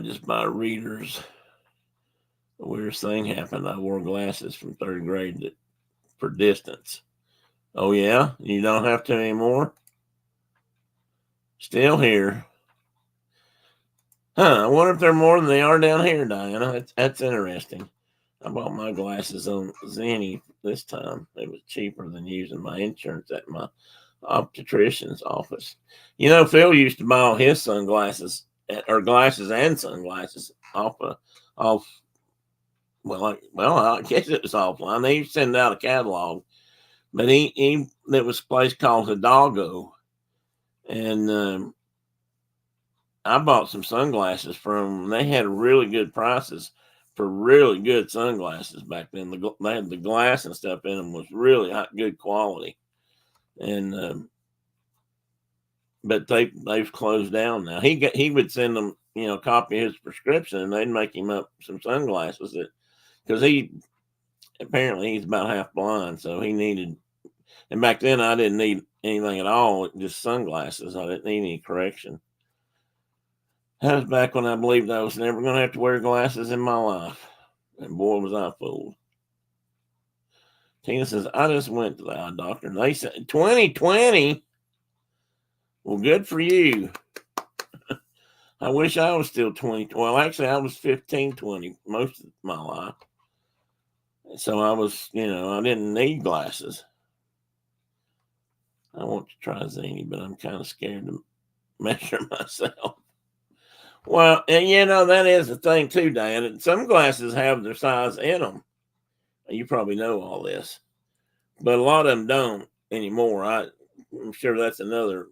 Just by readers. A weird thing happened. I wore glasses from 3rd grade for distance. Oh, yeah? You don't have to anymore? Still here. Huh, I wonder if they're more than they are down here, Diana. That's interesting. I bought my glasses on Zenny this time. It was cheaper than using my insurance at my optician's office. Phil used to buy all his sunglasses, or glasses and sunglasses off. I guess it was offline. They used to send out a catalog, but there was a place called Hidalgo, and I bought some sunglasses from them. They had really good prices for really good sunglasses back then. They had the glass and stuff in them was really good quality, and but they've closed down now. He would send them a copy of his prescription, and they'd make him up some sunglasses because apparently he's about half blind, so he needed. And back then I didn't need anything at all, just sunglasses. I didn't need any correction. That was back when I believed I was never going to have to wear glasses in my life. And boy, was I fooled. Tina says, I just went to the eye doctor. And they said, 2020? Well, good for you. I wish I was still 20. Well, actually, I was 15, 20 most of my life. So I was, I didn't need glasses. I want to try Zany, but I'm kind of scared to measure myself. Well, and that is the thing too, Diana. Some glasses have their size in them. You probably know all this, but a lot of them don't anymore. I'm sure that's another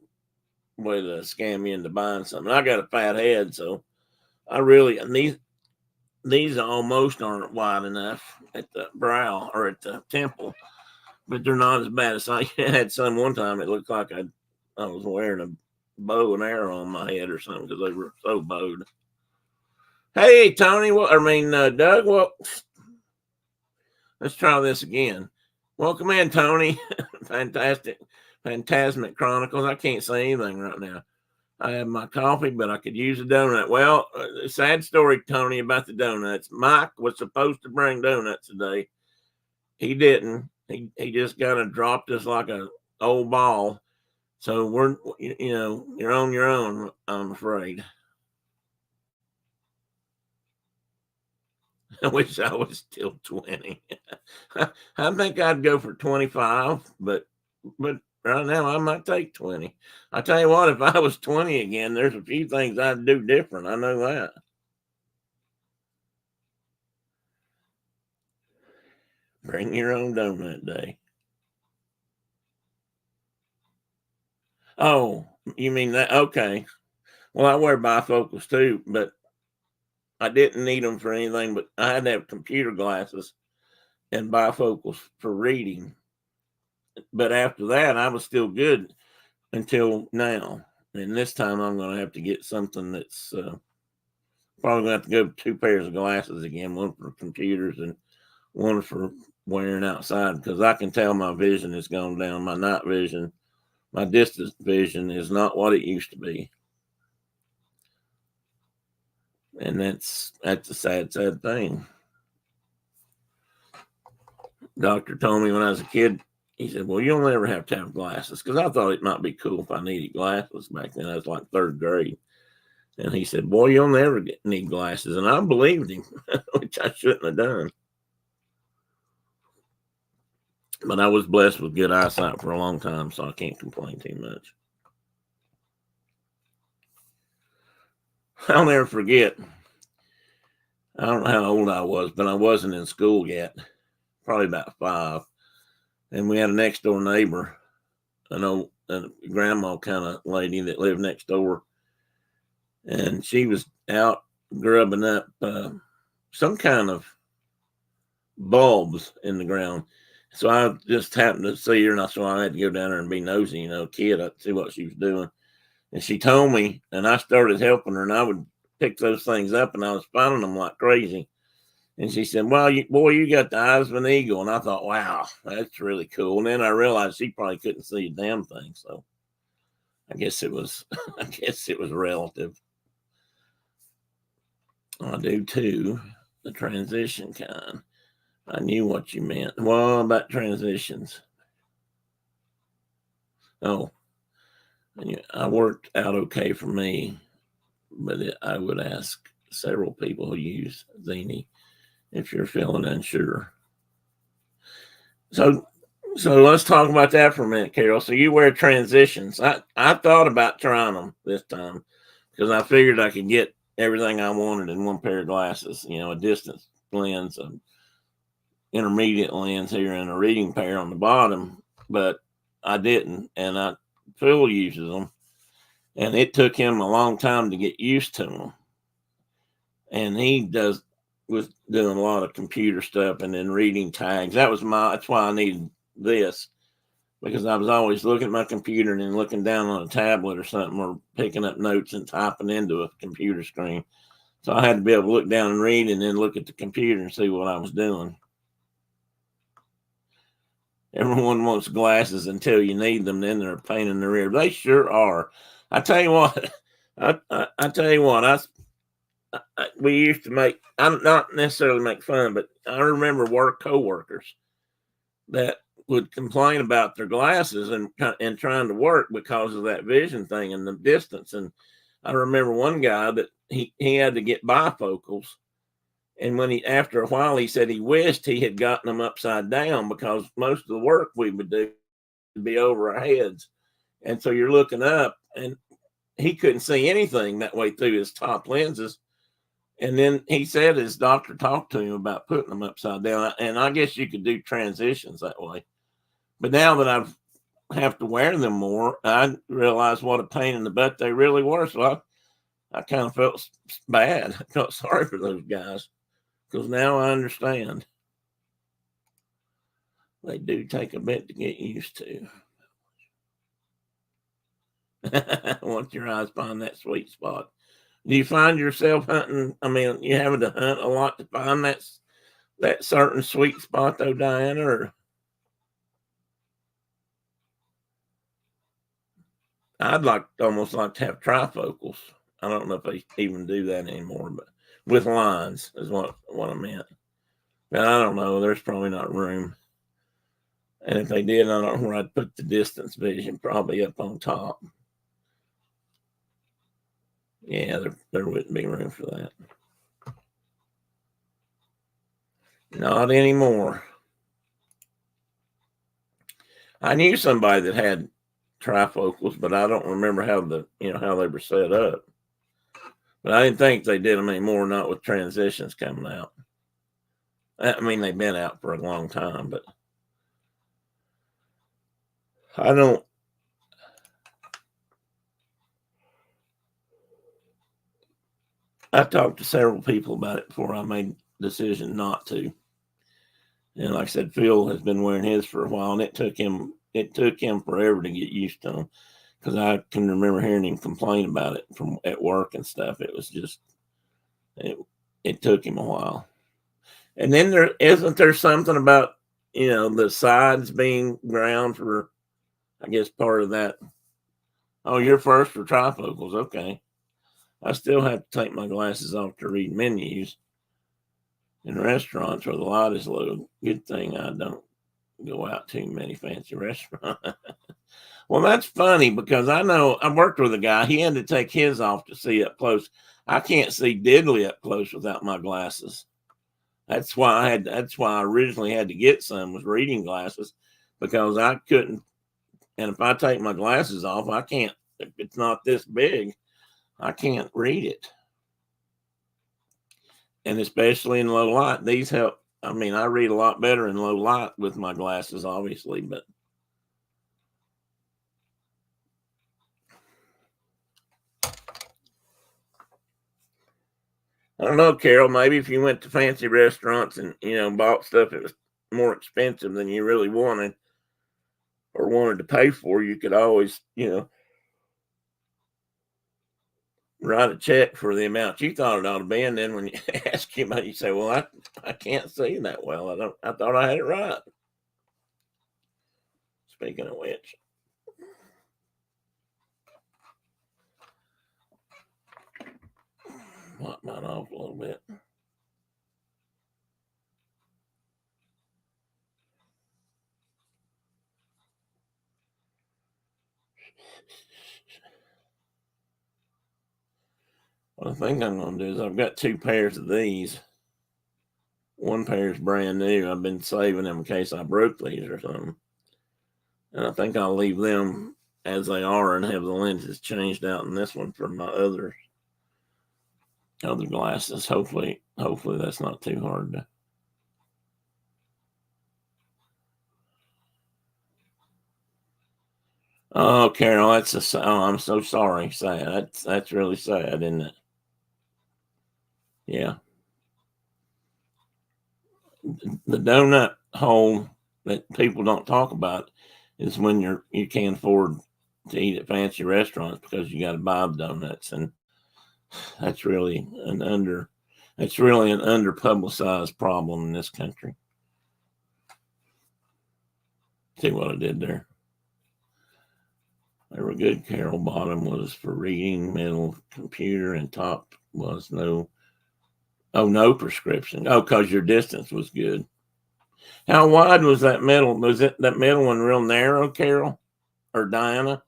way to scam me into buying something. I got a fat head, so these almost aren't wide enough at the brow or at the temple, but they're not as bad as I had some one time. It looked like I was wearing a bow and arrow on my head or something because they were so bowed. Hey, Tony. Doug. Well, let's try this again. Welcome in, Tony. Fantastic. Phantasmic Chronicles. I can't say anything right now. I had my coffee, but I could use a donut. Well, sad story, Tony, about the donuts. Mike was supposed to bring donuts today. He didn't. He just kind of dropped us like a old ball. So you're on your own, I'm afraid. I wish I was still 20. I think I'd go for 25, but right now I might take 20. I tell you what, if I was 20 again, there's a few things I'd do different. I know that. Bring your own donut day. Oh, you mean that? Okay. Well, I wear bifocals too, but I didn't need them for anything. But I had to have computer glasses and bifocals for reading. But after that, I was still good until now. And this time, I'm going to have to get something that's probably going to have to go with 2 pairs of glasses again, one for computers and one for wearing outside, because I can tell my vision has gone down. My night vision, my distance vision is not what it used to be. And that's a sad thing. Doctor told me when I was a kid, he said, well, you'll never have to have glasses, because I thought it might be cool if I needed glasses back then. I was like 3rd grade. And he said, boy, you'll never need glasses. And I believed him, which I shouldn't have done. But I was blessed with good eyesight for a long time, so I can't complain too much. I'll never forget. I don't know how old I was, but I wasn't in school yet. Probably about 5. And we had a next door neighbor, a grandma kind of lady that lived next door. And she was out grubbing up some kind of bulbs in the ground. So I just happened to see her, and I had to go down there and be nosy, kid, I'd see what she was doing. And she told me, and I started helping her, and I would pick those things up, and I was finding them like crazy. And she said, well, you got the eyes of an eagle. And I thought, wow, that's really cool. And then I realized she probably couldn't see a damn thing. So I guess it was relative. I do too, the transition kind. I knew what you meant. Well, about transitions. Oh, I worked out okay for me, but I would ask several people who use Zini if you're feeling unsure. So let's talk about that for a minute, Carol. So you wear transitions. I thought about trying them this time because I figured I could get everything I wanted in one pair of glasses, a distance lens, an intermediate lens here, and a reading pair on the bottom, but I didn't. And Phil uses them, and it took him a long time to get used to them. And he was doing a lot of computer stuff and then reading tags. That's why I needed this, because I was always looking at my computer and then looking down on a tablet or something, or picking up notes and typing into a computer screen. So I had to be able to look down and read and then look at the computer and see what I was doing. Everyone wants glasses until you need them, then they're a pain in the rear. They sure are. I tell you what, we used to make, I'm not necessarily make fun, but I remember coworkers that would complain about their glasses and trying to work because of that vision thing and the distance. And I remember one guy that he had to get bifocals. And after a while, he said he wished he had gotten them upside down, because most of the work we would do would be over our heads. And so you're looking up, and he couldn't see anything that way through his top lenses. And then he said his doctor talked to him about putting them upside down. And I guess you could do transitions that way. But now that I have to wear them more, I realized what a pain in the butt they really were. So I kind of felt bad. I felt sorry for those guys, because now I understand. They do take a bit to get used to. Once your eyes find that sweet spot. Do you find yourself hunting? I mean, you having to hunt a lot to find that certain sweet spot, though, Diana? Or almost like to have trifocals. I don't know if they even do that anymore, but with lines is what I meant. But I don't know. There's probably not room. And if they did, I don't know where I'd put the distance vision, probably up on top. Yeah, there wouldn't be room for that. Not anymore. I knew somebody that had trifocals, but I don't remember how how they were set up. But I didn't think they did them anymore, not with transitions coming out. I mean, they've been out for a long time, but I don't. I talked to several people about it before I made the decision not to. And like I said, Phil has been wearing his for a while, and it took him forever to get used to them, because I can remember hearing him complain about it from at work and stuff. It was just it took him a while. And then there something about the sides being ground for, I guess, part of that. Oh, you're first for trifocals, okay. I still have to take my glasses off to read menus in restaurants where the light is low. Good thing I don't go out to many fancy restaurants. Well, that's funny, because I know I worked with a guy. He had to take his off to see up close. I can't see diddly up close without my glasses. That's why I originally had to get some, was reading glasses, because I couldn't. And if I take my glasses off, I can't. If it's not this big, I can't read it. And especially in low light, these help. I mean, I read a lot better in low light with my glasses, obviously, but I don't know, Carol. Maybe if you went to fancy restaurants and bought stuff that was more expensive than you really wanted or wanted to pay for, you could always write a check for the amount you thought it ought to be, and then when you ask you about it, you say, "Well, I can't see that well. I thought I had it right." Speaking of which, wipe mine off a little bit. What I think I'm going to do is, I've got 2 pairs of these. One pair is brand new. I've been saving them in case I broke these or something. And I think I'll leave them as they are and have the lenses changed out in this one for my other glasses. Hopefully that's not too hard to. Oh, Carol, I'm so sorry. Sad. That's really sad, isn't it? Yeah. The donut hole that people don't talk about is when you can't afford to eat at fancy restaurants because you got to buy the donuts, and that's really an under publicized problem in this country. See what I did there? They were good, Carol. Bottom was for reading, middle computer, and top was no prescription. Oh, because your distance was good. How wide was that middle? Was that middle one real narrow, Carol or Diana?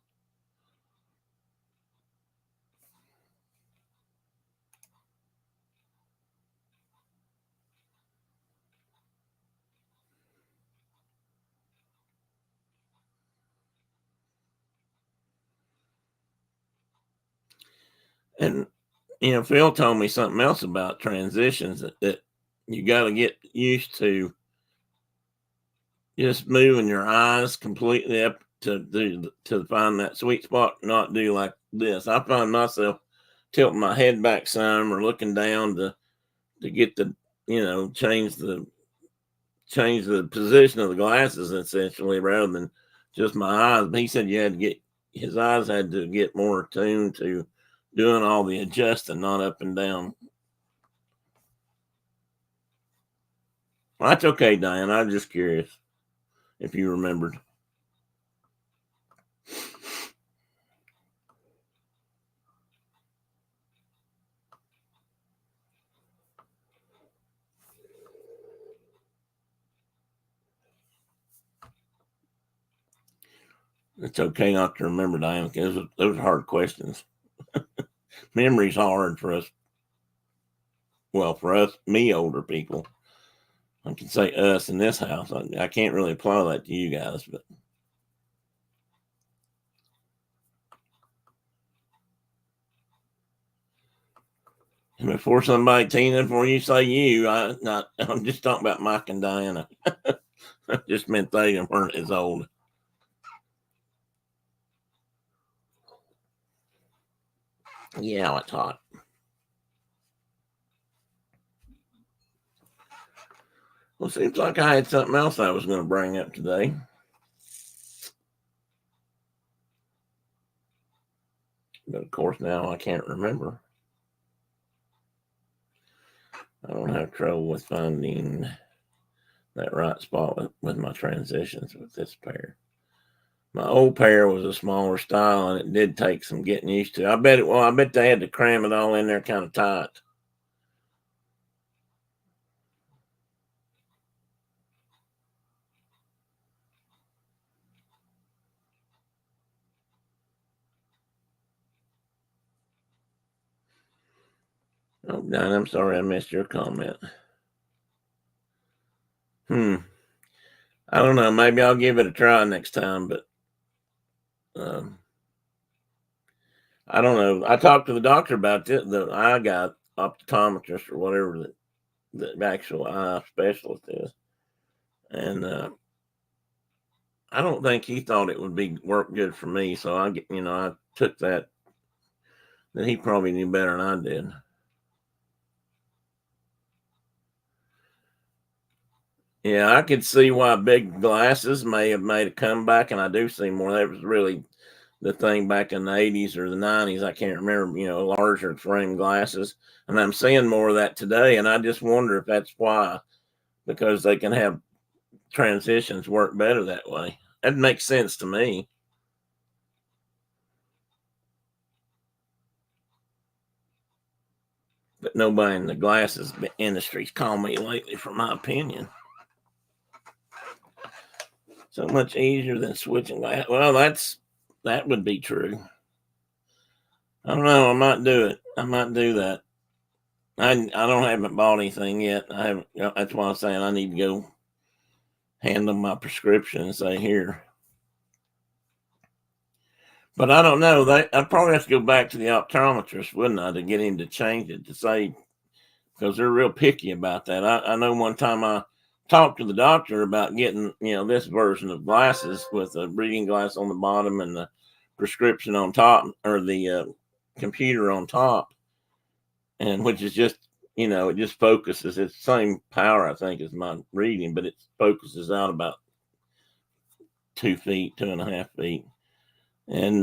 And Phil told me something else about transitions, that you got to get used to just moving your eyes completely up to find that sweet spot, not do like this. I find myself tilting my head back some or looking down to get the change the position of the glasses, essentially, rather than just my eyes. But he said his eyes had to get more attuned to doing all the adjusting, not up and down. Well, that's okay, Diane. I'm just curious if you remembered. It's okay not to remember, Diane. Those are hard questions. Memory's hard for us. Well, for us, me older people. I can say us in this house. I can't really apply that to you guys, but before somebody, Tina, before you say you, I'm just talking about Mike and Diana. I just meant they weren't as old. Yeah, it's hot. Well, seems like I had something else I was going to bring up today. But of course, now I can't remember. I don't have trouble with finding that right spot with my transitions with this pair. My old pair was a smaller style, and it did take some getting used to. I bet they had to cram it all in there kind of tight. Oh, Don, I'm sorry I missed your comment. I don't know. Maybe I'll give it a try next time, but um, I don't know. I talked to the doctor about it. The eye guy, optometrist or whatever the actual eye specialist is, and I don't think he thought it would be work good for me. So I took that he probably knew better than I did. Yeah, I could see why big glasses may have made a comeback, and I do see more. That was really the thing back in the 80s or the 90s. I can't remember, larger frame glasses. And I'm seeing more of that today. And I just wonder if that's why, because they can have transitions work better that way. That makes sense to me. But nobody in the glasses industry's called me lately for my opinion. So much easier than switching glass. Well, that would be true. I don't know. I might do it. I might do that. Haven't bought anything yet. I haven't. That's why I'm saying I need to go hand them my prescription and say here. But I don't know. I'd probably have to go back to the optometrist, wouldn't I, to get him to change it to say, because they're real picky about that. I know one time I talked to the doctor about getting this version of glasses with a reading glass on the bottom and the prescription on top, or the computer on top, and which is just it just focuses. It's the same power I think as my reading, but it focuses out about 2 feet, 2.5 feet, and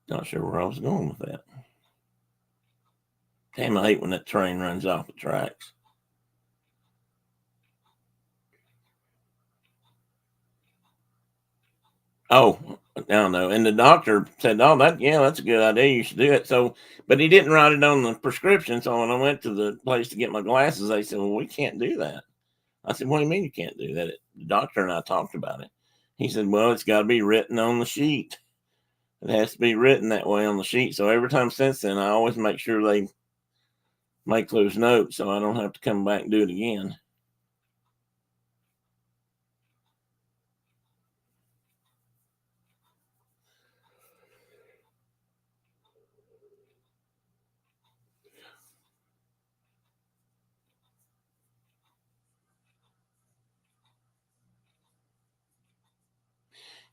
not sure where I was going with that. Damn, I hate when that train runs off the tracks. Oh, I don't know. And the doctor said, "Oh, that's a good idea. You should do it." So, but he didn't write it on the prescription. So when I went to the place to get my glasses, they said, "Well, we can't do that." I said, "What do you mean you can't do that?" The doctor and I talked about it. He said, "Well, it's got to be written on the sheet. It has to be written that way on the sheet." So every time since then, I always make sure they make those notes so I don't have to come back and do it again.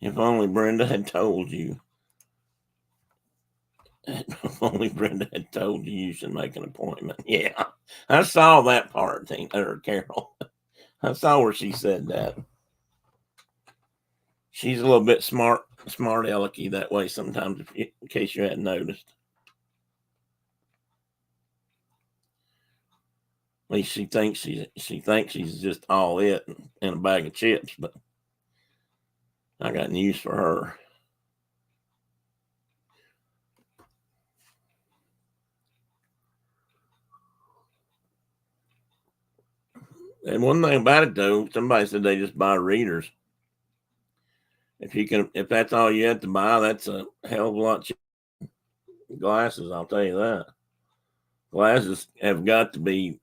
If only Brenda had told you. If only Brenda had told you you should make an appointment. Yeah, I saw that part, or Carol. I saw where she said that. She's a little bit smart alecky that way sometimes, in case you hadn't noticed. At least she thinks she's just all it in a bag of chips, but I got news for her. And one thing about it though, somebody said they just buy readers. If that's all you have to buy, that's a hell of a lot cheaper. Glasses, I'll tell you that. Glasses have got to be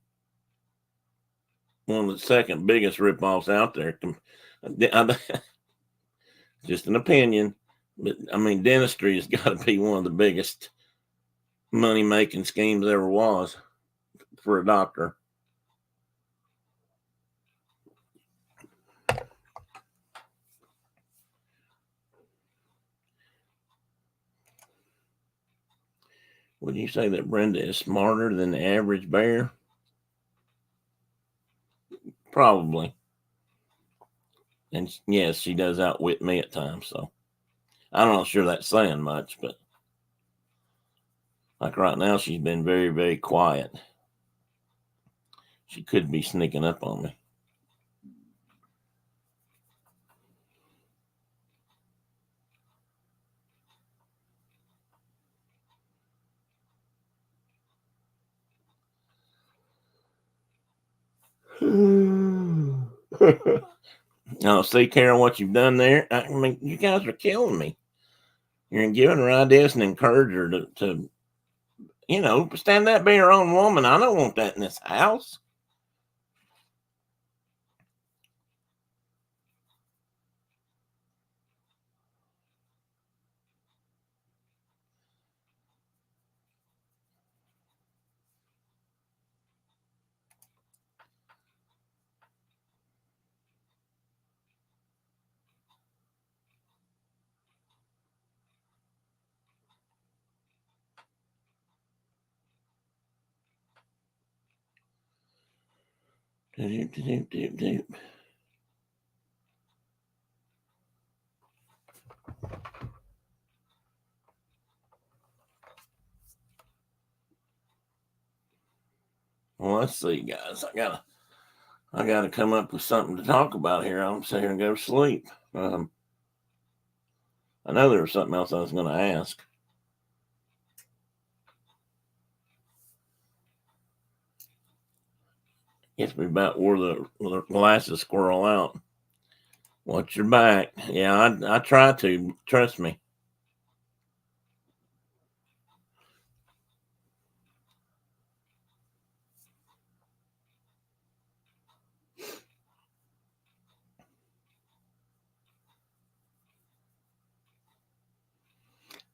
one of the second biggest ripoffs out there. Just an opinion, but I mean, dentistry has got to be one of the biggest money making schemes ever was for a doctor. Would you say that Brenda is smarter than the average bear? Probably. And yes, she does outwit me at times. So I'm not sure that's saying much, but like right now, she's been very, very quiet. She could be sneaking up on me. Oh, see, Carol, what you've done there? I mean, you guys are killing me. You're giving her ideas and encourage her to stand up, be her own woman. I don't want that in this house. Well, let's see, guys. I gotta come up with something to talk about here. I'm sitting here and go to sleep. I know there was something else I was going to ask. Guess we about wore the glasses squirrel out. Watch your back. Yeah, I try to. Trust me.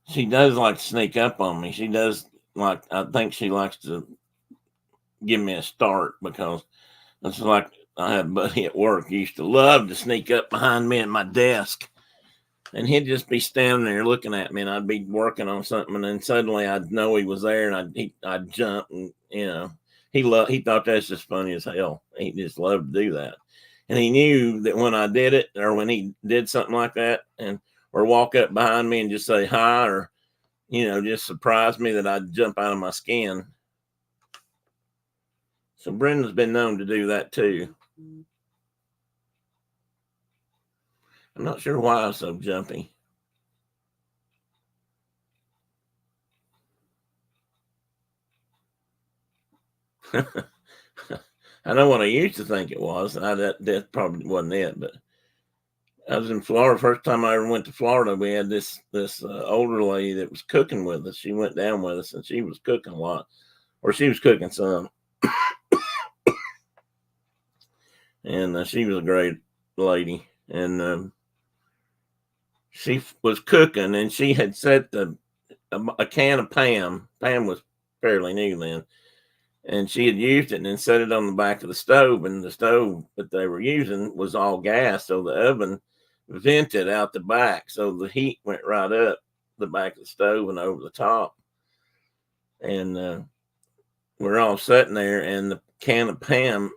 She does like to sneak up on me. She does like. I think she likes to give me a start because it's like I had a buddy at work. He used to love to sneak up behind me at my desk. And he'd just be standing there looking at me, and I'd be working on something, and then suddenly I'd know he was there, and I'd jump, and he thought that's just funny as hell. He just loved to do that, and he knew that when I did it, or when he did something like that, or walk up behind me and just say hi, or just surprise me, that I'd jump out of my skin. So Brenda's been known to do that too. I'm not sure why I'm so jumpy. I know what I used to think it was. That probably wasn't it, but I was in Florida. First time I ever went to Florida, we had this older lady that was cooking with us. She went down with us, and she was cooking a lot, or she was cooking some, and she was a great lady. And she was cooking, and she had set a can of Pam. Pam was fairly new then, and she had used it and then set it on the back of the stove. And the stove that they were using was all gas, so the oven vented out the back, so the heat went right up the back of the stove and over the top. And we're all sitting there, and the can of Pam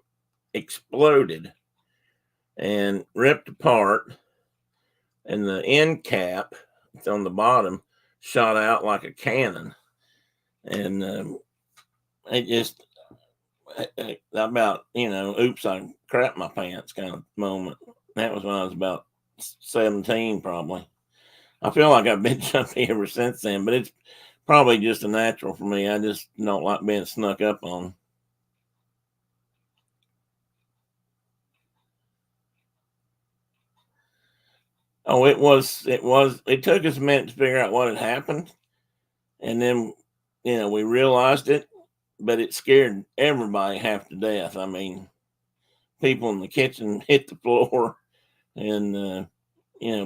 exploded and ripped apart, and the end cap that's on the bottom shot out like a cannon. And it just about, oops, I crapped my pants kind of moment. That was when I was about 17, probably. I feel like I've been jumpy ever since then, but it's probably just a natural for me. I just don't like being snuck up on. Oh, it took us a minute to figure out what had happened. And then, we realized it, but it scared everybody half to death. I mean, people in the kitchen hit the floor, and,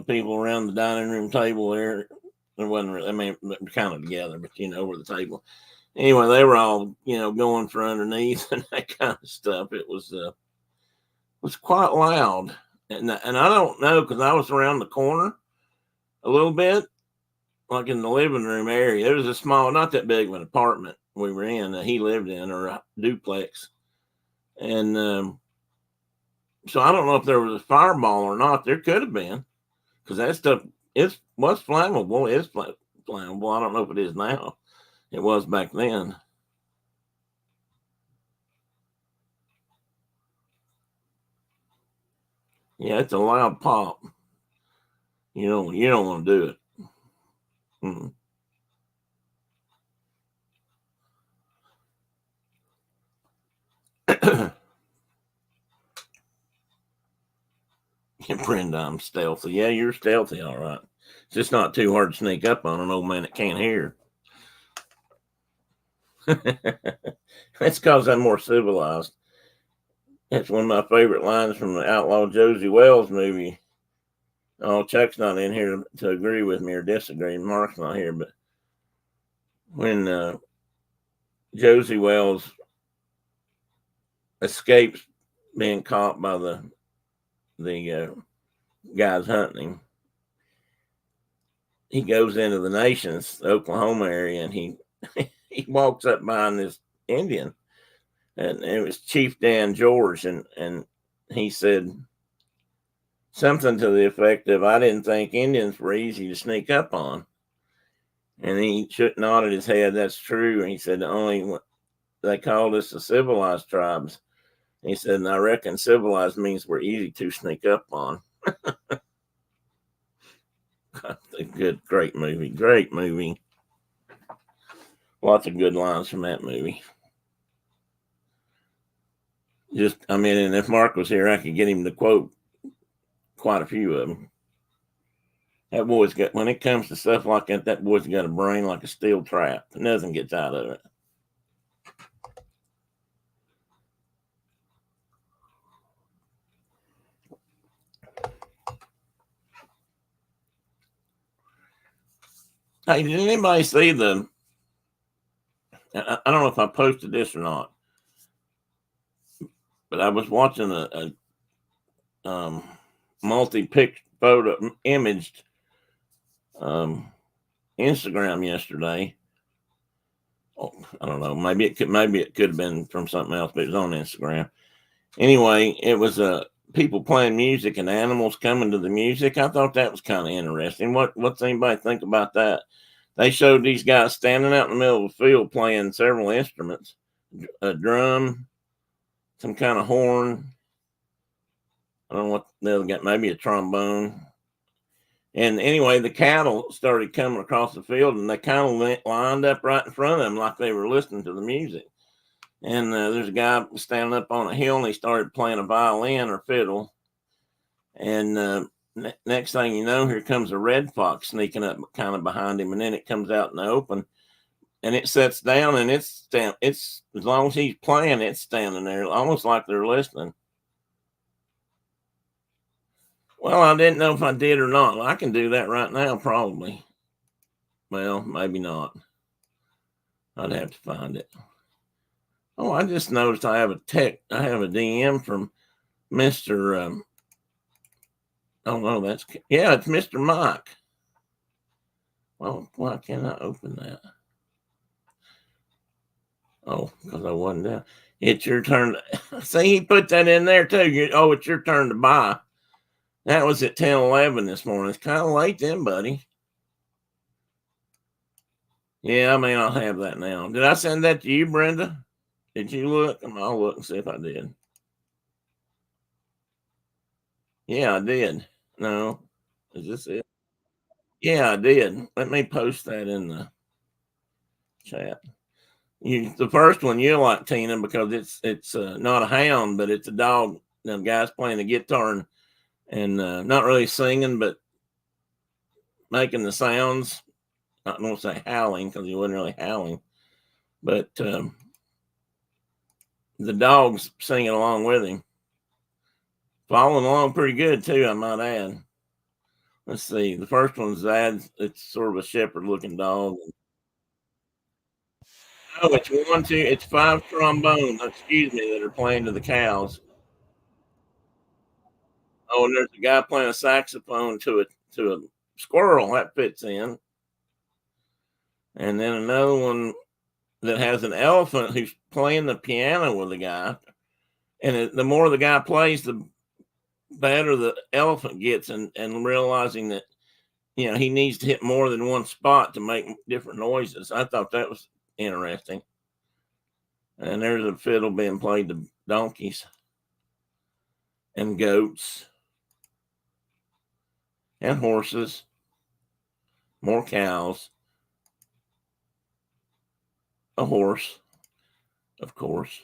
people around the dining room table there wasn't really, I mean, kind of together, but, over the table. Anyway, they were all, going for underneath and that kind of stuff. It was quite loud. And I don't know, because I was around the corner a little bit, like in the living room area. There was a small, not that big of an apartment we were in that he lived in, or a duplex. And so I don't know if there was a fireball or not. There could have been, because that stuff was flammable. It's flammable. I don't know if it is now. It was back then. Yeah, it's a loud pop. You don't want to do it. Mm. Brenda, I'm stealthy. Yeah, you're stealthy, all right. It's just not too hard to sneak up on an old man that can't hear. That's because I'm more civilized. That's one of my favorite lines from the Outlaw Josie Wells movie. Oh, Chuck's not in here to agree with me or disagree. Mark's not here, but when Josie Wells escapes being caught by the guys hunting him, he goes into the Nations, the Oklahoma area, and he he walks up behind this Indian, and it was Chief Dan George, and he said something to the effect of, "I didn't think Indians were easy to sneak up on." And he nodded his head. That's true. And he said, they called us the civilized tribes. He said, and I reckon civilized means we're easy to sneak up on. Great movie. Great movie. Lots of good lines from that movie. And if Mark was here, I could get him to quote quite a few of them. That boy's got, when it comes to stuff like that boy's got a brain like a steel trap. Nothing gets out of it. Hey, did anybody see I don't know if I posted this or not, but I was watching a multi-pic photo imaged Instagram yesterday. Oh, I don't know. Maybe it could have been from something else, but it was on Instagram. Anyway, it was people playing music and animals coming to the music. I thought that was kind of interesting. What's anybody think about that? They showed these guys standing out in the middle of the field playing several instruments, a drum, some kind of horn. I don't know what the other got, maybe a trombone. And anyway, the cattle started coming across the field, and they kind of lined up right in front of them like they were listening to the music. And there's a guy standing up on a hill, and he started playing a violin or fiddle. And next thing you know, here comes a red fox sneaking up kind of behind him, and then it comes out in the open, and it sits down, and it's as long as he's playing, it's standing there, almost like they're listening. Well, I didn't know if I did or not. I can do that right now, probably. Well, maybe not. I'd have to find it. Oh, I just noticed I have a DM from Mr. Oh no, it's Mr. Mike. Well, why can't I open that? Oh, because I wasn't down. It's your turn. See, he put that in there too. It's your turn to buy. That was at 10:11 this morning. It's kind of late then, buddy. Yeah, I may not have that now. Did I send that to you, Brenda? Did you look? I'll look and see if I did. Yeah, I did. No. Is this it? Yeah, I did. Let me post that in the chat. The first one you like, Tina, because it's not a hound, but it's a dog. The guy's playing the guitar and not really singing, but making the sounds. I don't want to say howling because he wasn't really howling, but the dog's singing along with him, following along pretty good too, I might add. Let's see. The first one's Zad. It's sort of a shepherd-looking dog. Oh, it's one, two. It's five trombones. Excuse me, that are playing to the cows. Oh, and there's a guy playing a saxophone to a squirrel that fits in, and then another one that has an elephant who's playing the piano with the guy. And the more the guy plays, the better the elephant gets, and realizing that he needs to hit more than one spot to make different noises. I thought that was interesting. And there's a fiddle being played to donkeys and goats and horses, more cows, a horse, of course.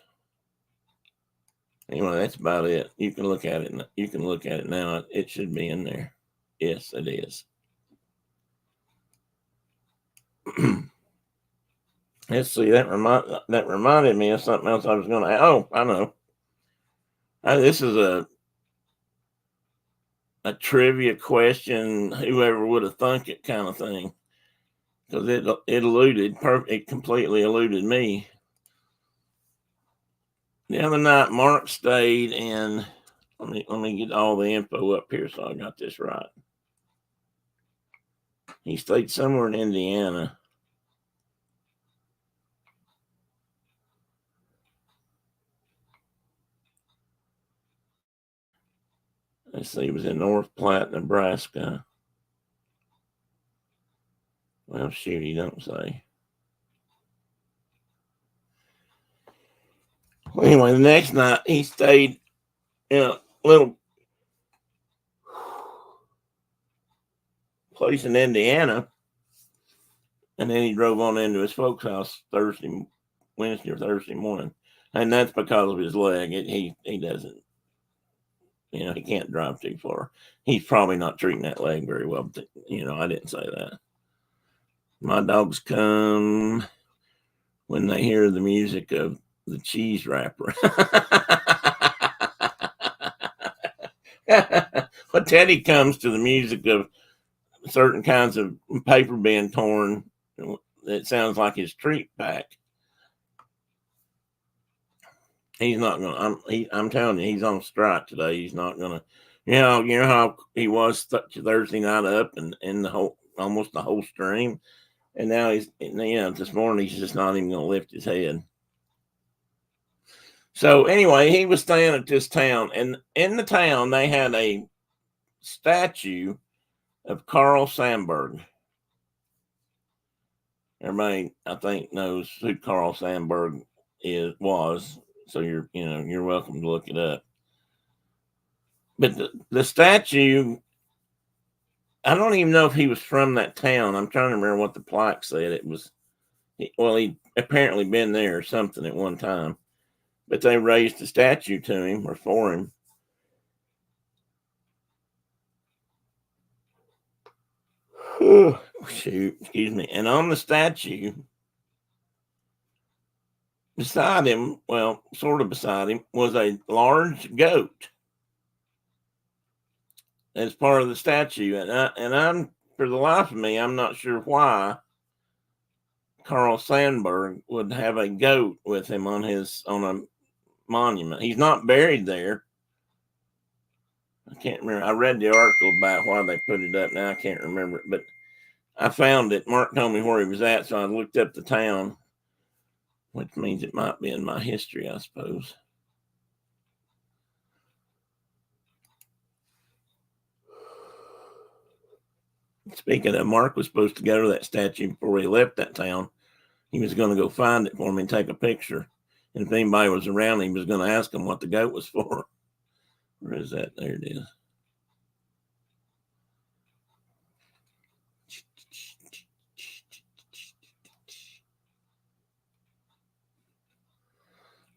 Anyway, that's about it. You can look at it. You can look at it now. It should be in there. Yes, it is. Let's see. That reminded me of something else I was going to. Oh, I know. This is a trivia question. Whoever would have thunk it, kind of thing, because it completely eluded me. The other night, Mark stayed in. Let me get all the info up here so I got this right. He stayed somewhere in Indiana. Let's see, he was in North Platte, Nebraska. Well, shoot, he don't say. Well, anyway, the next night he stayed in a little place in Indiana, and then he drove on into his folks' house Wednesday or Thursday morning, and that's because of his leg. He doesn't, he can't drive too far. He's probably not treating that leg very well. But, I didn't say that. My dogs come when they hear the music of the cheese wrapper. But Teddy comes to the music of certain kinds of paper being torn. It sounds like his treat pack. He's not gonna. I'm telling you, he's on strike today. He's not gonna. You know how he was Thursday night up and in almost the whole stream, and now this morning he's just not even gonna lift his head. So anyway, he was staying at this town, and in the town they had a statue of Carl Sandburg. Everybody, I think, knows who Carl Sandburg was. So you're welcome to look it up. But the statue, I don't even know if he was from that town. I'm trying to remember what the plaque said. It was, well, he'd apparently been there or something at one time. But they raised a statue to him or for him. Shoot, excuse me. And on the statue, beside him, well, sort of beside him, was a large goat as part of the statue. And I'm for the life of me, I'm not sure why Carl Sandburg would have a goat with him on a monument. He's not buried there. I can't remember. I read the article about why they put it up. Now I can't remember it, but I found it. Mark told me where he was at, so I looked up the town, which means it might be in my history, I suppose. Speaking of, Mark was supposed to go to that statue before he left that town. He was going to go find it for me and take a picture. And if anybody was around, he was going to ask him what the goat was for. Where is that? There it is.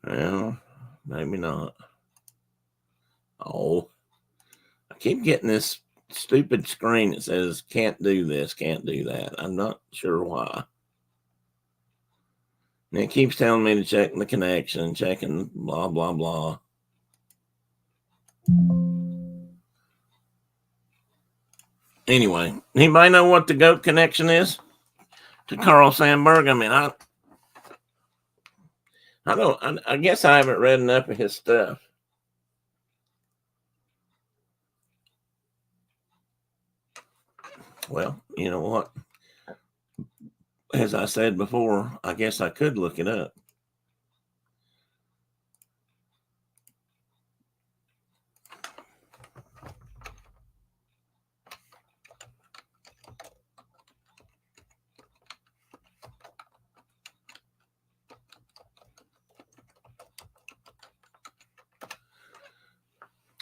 Well, maybe not. Oh, I keep getting this stupid screen that says can't do this, can't do that. I'm not sure why. And it keeps telling me to check the connection, checking blah, blah, blah. Anyway, anybody know what the goat connection is to Carl Sandburg? I mean, I guess I haven't read enough of his stuff. Well, you know what? As I said before, I guess I could look it up.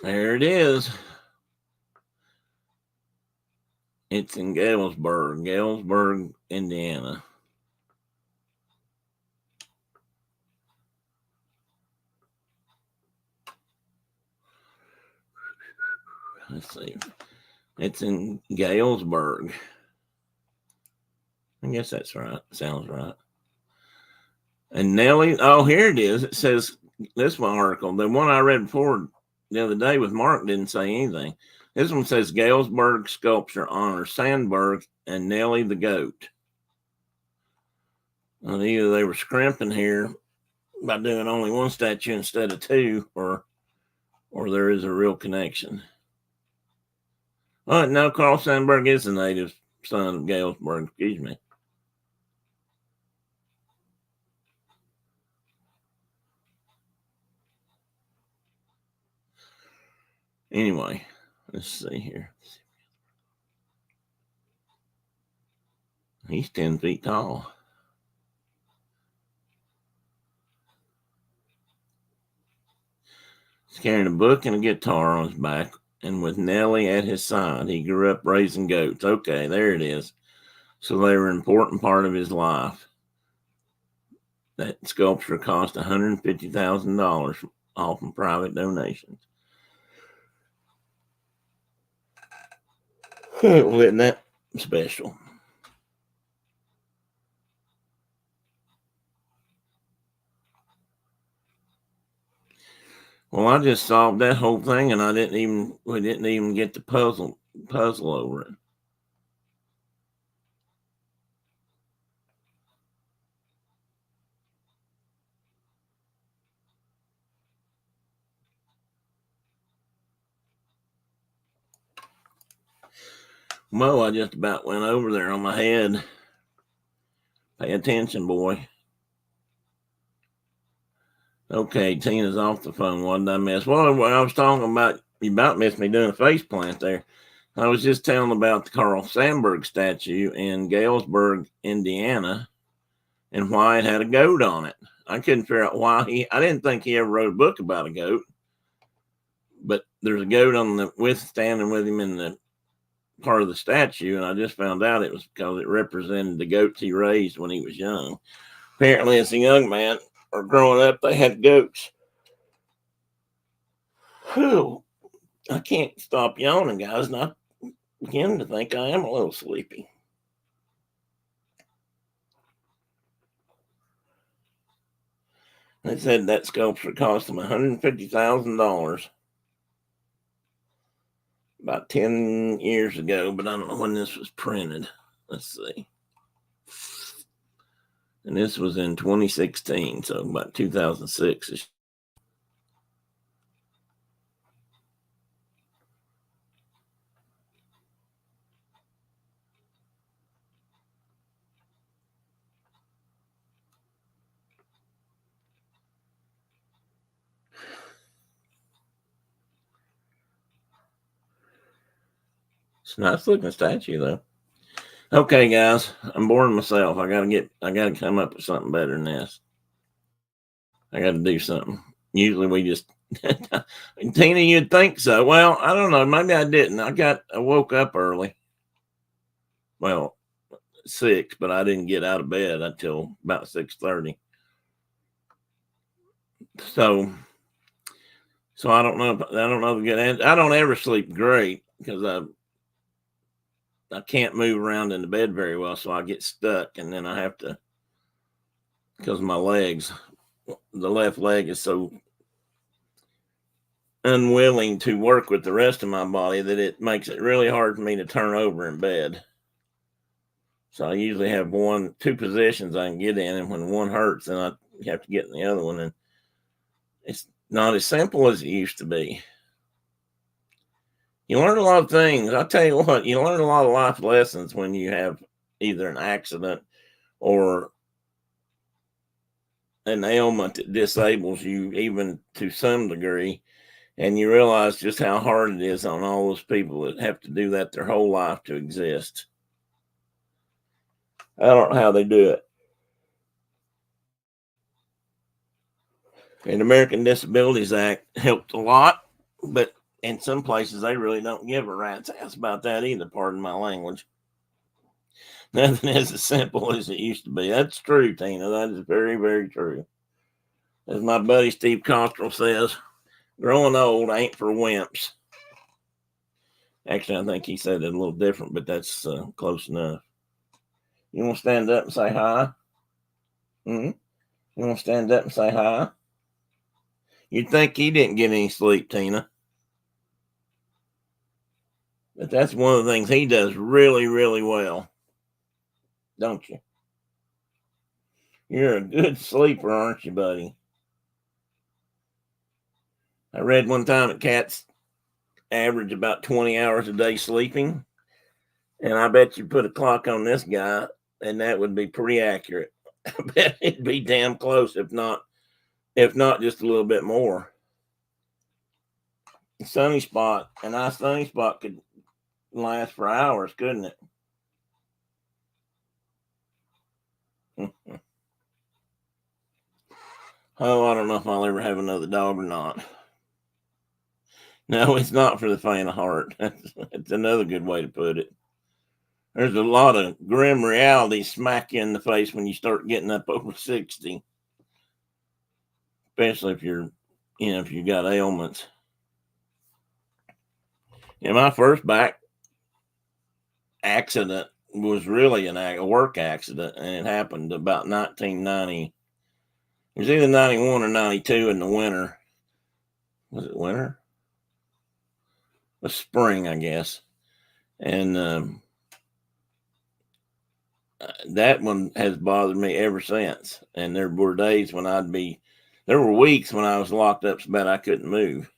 There it is. It's in Galesburg, Indiana. Let's see. It's in Galesburg. I guess that's right. Sounds right. And Nellie, oh, here it is. It says this one article. The one I read before the other day with Mark didn't say anything. This one says Galesburg sculpture honors Sandburg and Nellie the goat. And either they were scrimping here by doing only one statue instead of two, or there is a real connection. Oh, no, Carl Sandburg is the native son of Galesburg. Excuse me. Anyway, let's see here. He's 10 feet tall. He's carrying a book and a guitar on his back, and with Nellie at his side, he grew up raising goats. Okay, there it is. So they were an important part of his life. That sculpture cost $150,000, all from private donations. Well, isn't that special? Well, I just solved that whole thing, and we didn't even get the puzzle over it. Well, I just about went over there on my head. Pay attention, boy. Okay, Tina's off the phone. What did I miss? Well, I was talking about, you about missed me doing a face plant there. I was just telling about the Carl Sandburg statue in Galesburg, Indiana, and why it had a goat on it. I couldn't figure out why I didn't think he ever wrote a book about a goat, but there's a goat on standing with him in the part of the statue, and I just found out it was because it represented the goats he raised when he was young. Apparently, as a young man or growing up, they had goats. Whew. I can't stop yawning, guys, and I begin to think I am a little sleepy. They said that sculpture cost them $150,000 about 10 years ago, but I don't know when this was printed. Let's see. And this was in 2016, so about 2006. It's a nice looking statue, though. Okay, guys, I'm boring myself. I gotta come up with something better than this. I gotta do something. Usually we just Tina, you'd think so. Well, I don't know. Maybe I didn't. I woke up early. Well, 6, but I didn't get out of bed until about 6:30. So I don't know. I don't know. I don't ever sleep great because I can't move around in the bed very well, so I get stuck, and then I have to, because my legs, the left leg is so unwilling to work with the rest of my body that it makes it really hard for me to turn over in bed. So I usually have two positions I can get in, and when one hurts, then I have to get in the other one, and it's not as simple as it used to be. You learn a lot of things. I'll tell you what, you learn a lot of life lessons when you have either an accident or an ailment that disables you, even to some degree, and you realize just how hard it is on all those people that have to do that their whole life to exist. I don't know how they do it. And the American Disabilities Act helped a lot, but in some places they really don't give a rat's ass about that either, pardon my language. Nothing is as simple as it used to be. That's true, Tina. That is very, very true. As my buddy Steve Cottrell says, growing old ain't for wimps. Actually, I think he said it a little different, but that's close enough. You want to stand up and say hi? You want to stand up and say hi? You'd think he didn't get any sleep, Tina. But that's one of the things he does really, really well. Don't you? You're a good sleeper, aren't you, buddy? I read one time that cats average about 20 hours a day sleeping. And I bet you put a clock on this guy, and that would be pretty accurate. I bet it'd be damn close, if not just a little bit more. A sunny spot, a nice sunny spot could last for hours, couldn't it? Oh, I don't know if I'll ever have another dog or not. No, it's not for the faint of heart. That's another good way to put it. There's a lot of grim reality smack you in the face when you start getting up over 60. Especially if if you got ailments. And my first back accident was really a work accident, and it happened about 1990. It was either 91 or 92 in the winter. Was it winter? It was spring, I guess. And that one has bothered me ever since. And there were days when there were weeks when I was locked up so bad I couldn't move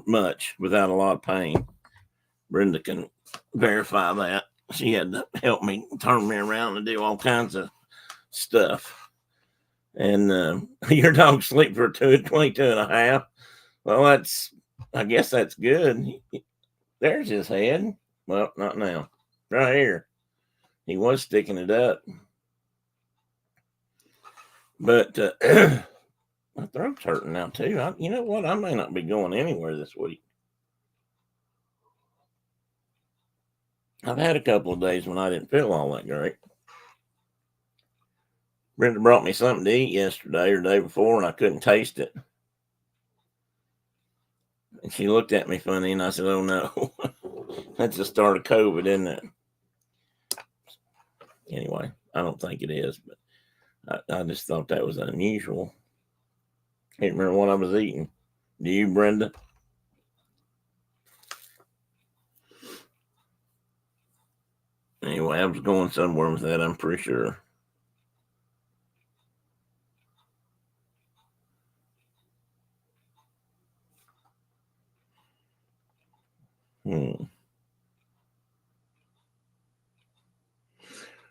much without a lot of pain. Brenda can verify that. She had to help me turn me around and do all kinds of stuff. And your dog sleep for 22 and a half. Well, I guess that's good. There's his head. Well, not now. Right here. He was sticking it up. But my throat's hurting now, too. You know what? I may not be going anywhere this week. I've had a couple of days when I didn't feel all that great. Brenda brought me something to eat yesterday or the day before, and I couldn't taste it. And she looked at me funny, and I said, "Oh, no." That's the start of COVID, isn't it? Anyway, I don't think it is, but I just thought that was unusual. Can't remember what I was eating. Do you, Brenda? Anyway, I was going somewhere with that, I'm pretty sure.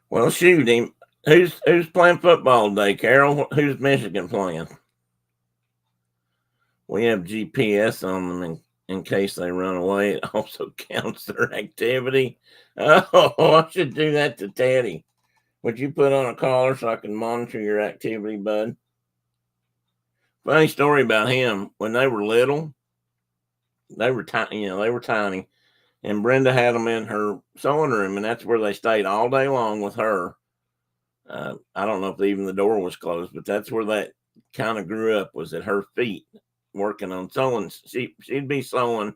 Well, shoot him. Who's playing football today, Carol? Who's Michigan playing? We have GPS on them in case they run away. It also counts their activity. Oh, I should do that to Teddy. Would you put on a collar so I can monitor your activity, bud? Funny story about him. When they were little, they were tiny. They were tiny. And Brenda had them in her sewing room, and that's where they stayed all day long with her. I don't know if even the door was closed, but that's where that kind of grew up, was at her feet, working on sewing. She'd be sewing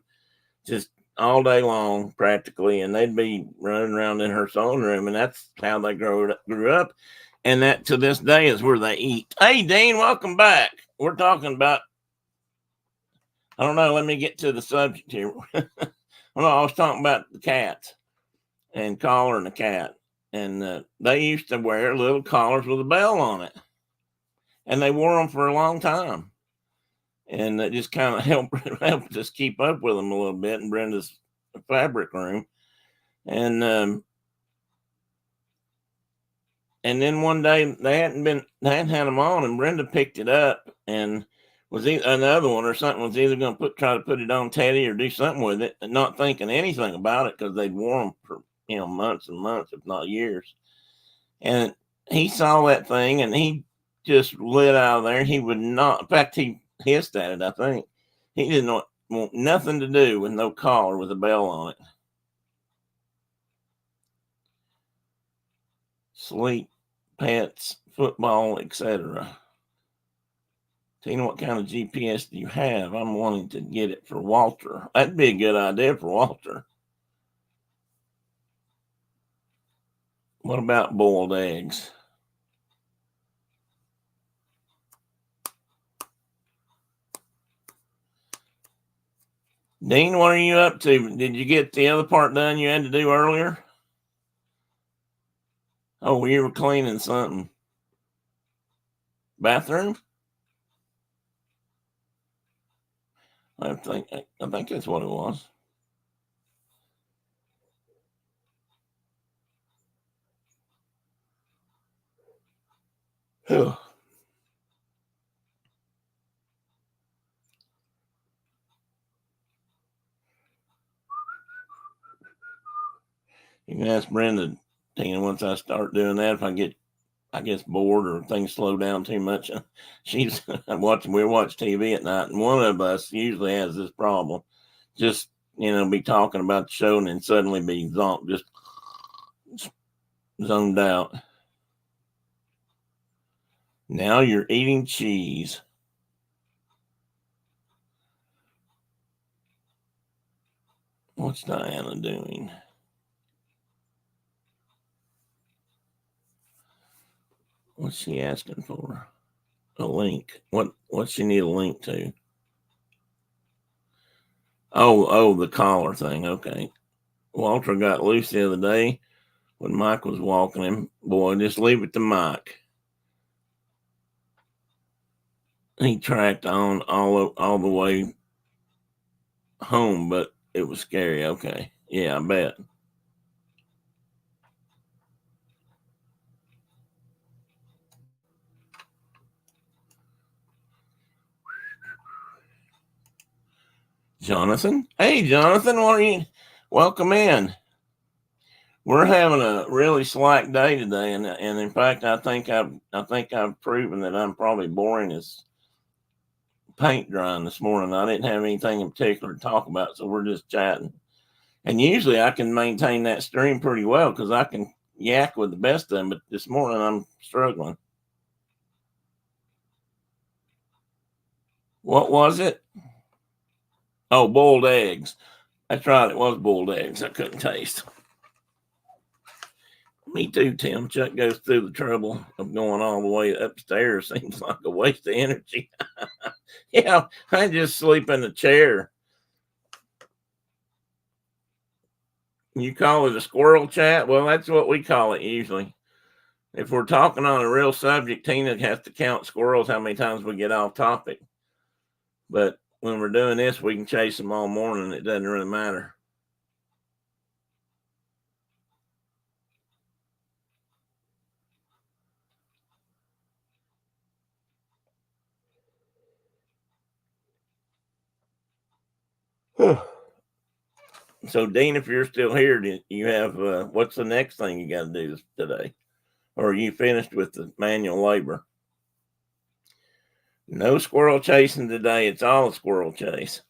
just all day long practically, and they'd be running around in her sewing room, and that's how they grew up. And that to this day is where they eat. Hey, Dean, welcome back. We're talking about, I don't know, let me get to the subject here. Well, I was talking about the cats and collar and the cat. And they used to wear little collars with a bell on it. And they wore them for a long time. And that just kind of helped us keep up with them a little bit in Brenda's fabric room. And then one day they hadn't had them on, and Brenda picked it up and was another one or something was either going to try to put it on Teddy or do something with it, and not thinking anything about it because they'd worn them for months and months, if not years. And he saw that thing and he just lit out of there. He would not. In fact, he hissed at it. I think he didn't want nothing to do with no collar with a bell on it. Sleep, pets, football, etc. Tina, what kind of GPS do you have? I'm wanting to get it for Walter. That'd be a good idea for Walter. What about boiled eggs? Dean, what are you up to? Did you get the other part done you had to do earlier? Oh, you were cleaning something. Bathroom? I think that's what it was. You can ask Brenda, Tina, once I start doing that, if I get, I guess, bored or things slow down too much. She's we watch TV at night, and one of us usually has this problem. Just, be talking about the show and then suddenly be just zoned out. Now you're eating cheese. What's Diana doing? What's she asking for? A link. What's she need a link to? Oh, the collar thing. Okay. Walter got loose the other day when Mike was walking him. Boy, just leave it to Mike. He tracked on all the way home, but it was scary. Okay. Yeah, I bet. Jonathan? Hey, Jonathan, what are you? Welcome in. We're having a really slack day today, and in fact, I think I've proven that I'm probably boring as paint drying this morning. I didn't have anything in particular to talk about, so we're just chatting. And usually I can maintain that stream pretty well because I can yak with the best of them, but this morning I'm struggling. What was it? Oh, boiled eggs. That's right, it was boiled eggs I couldn't taste. Me too, Tim. Chuck goes through the trouble of going all the way upstairs. Seems like a waste of energy. Yeah, I just sleep in a chair. You call it a squirrel chat? Well, that's what we call it usually. If we're talking on a real subject, Tina has to count squirrels how many times we get off topic. But when we're doing this, we can chase them all morning. It doesn't really matter. So, Dean, if you're still here, do you have what's the next thing you got to do today? Or are you finished with the manual labor? No squirrel chasing today. It's all a squirrel chase.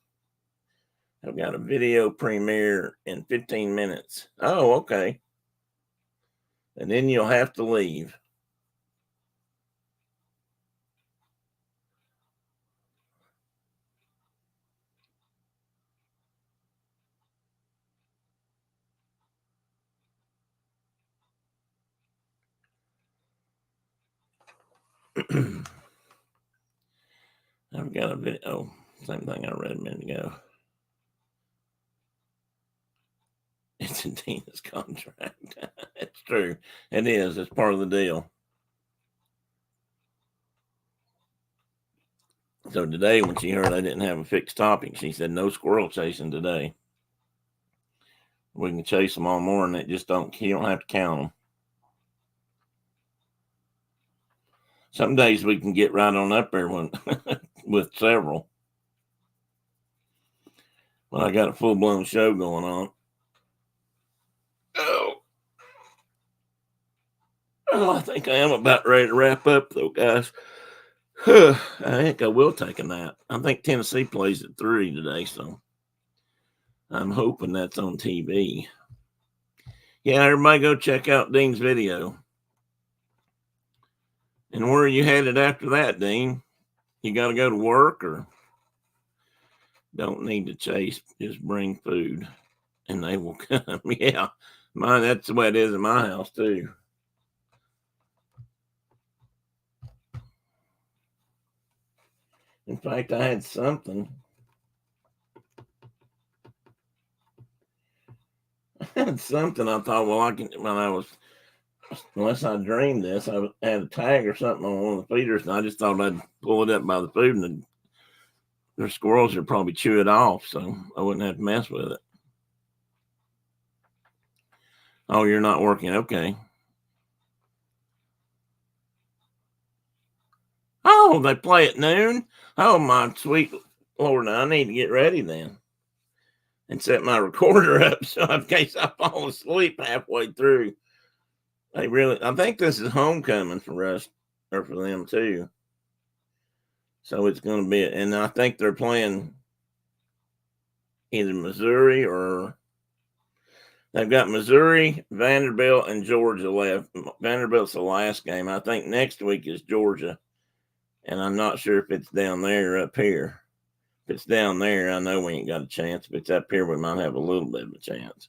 I've got a video premiere in 15 minutes. Oh, okay. And then you'll have to leave. I've got a video. Oh, same thing I read a minute ago. It's in Tina's contract. It's true. It is. It's part of the deal. So today, when she heard I didn't have a fixed topic, she said, no squirrel chasing today. We can chase them all morning. You don't have to count them. Some days we can get right on up there with several. But I got a full-blown show going on. Oh, I think I am about ready to wrap up, though, guys. I think I will take a nap. I think Tennessee plays at 3 today, so I'm hoping that's on TV. Yeah, everybody go check out Dean's video. And where are you headed after that, Dean? You got to go to work or don't need to chase? Just bring food and they will come. Yeah, that's the way it is in my house, too. In fact, I had something. I thought, well, unless I dreamed this, I had a tag or something on one of the feeders, and I just thought I'd pull it up by the food, and the squirrels would probably chew it off, so I wouldn't have to mess with it. Oh, you're not working. Okay. Oh, they play at noon? Oh, my sweet Lord, I need to get ready then and set my recorder up so in case I fall asleep halfway through. I think this is homecoming for us, or for them too. So it's going to be, and I think they're playing either Missouri or they've got Missouri, Vanderbilt, and Georgia left. Vanderbilt's the last game. I think next week is Georgia, and I'm not sure if it's down there or up here. If it's down there, I know we ain't got a chance. If it's up here, we might have a little bit of a chance.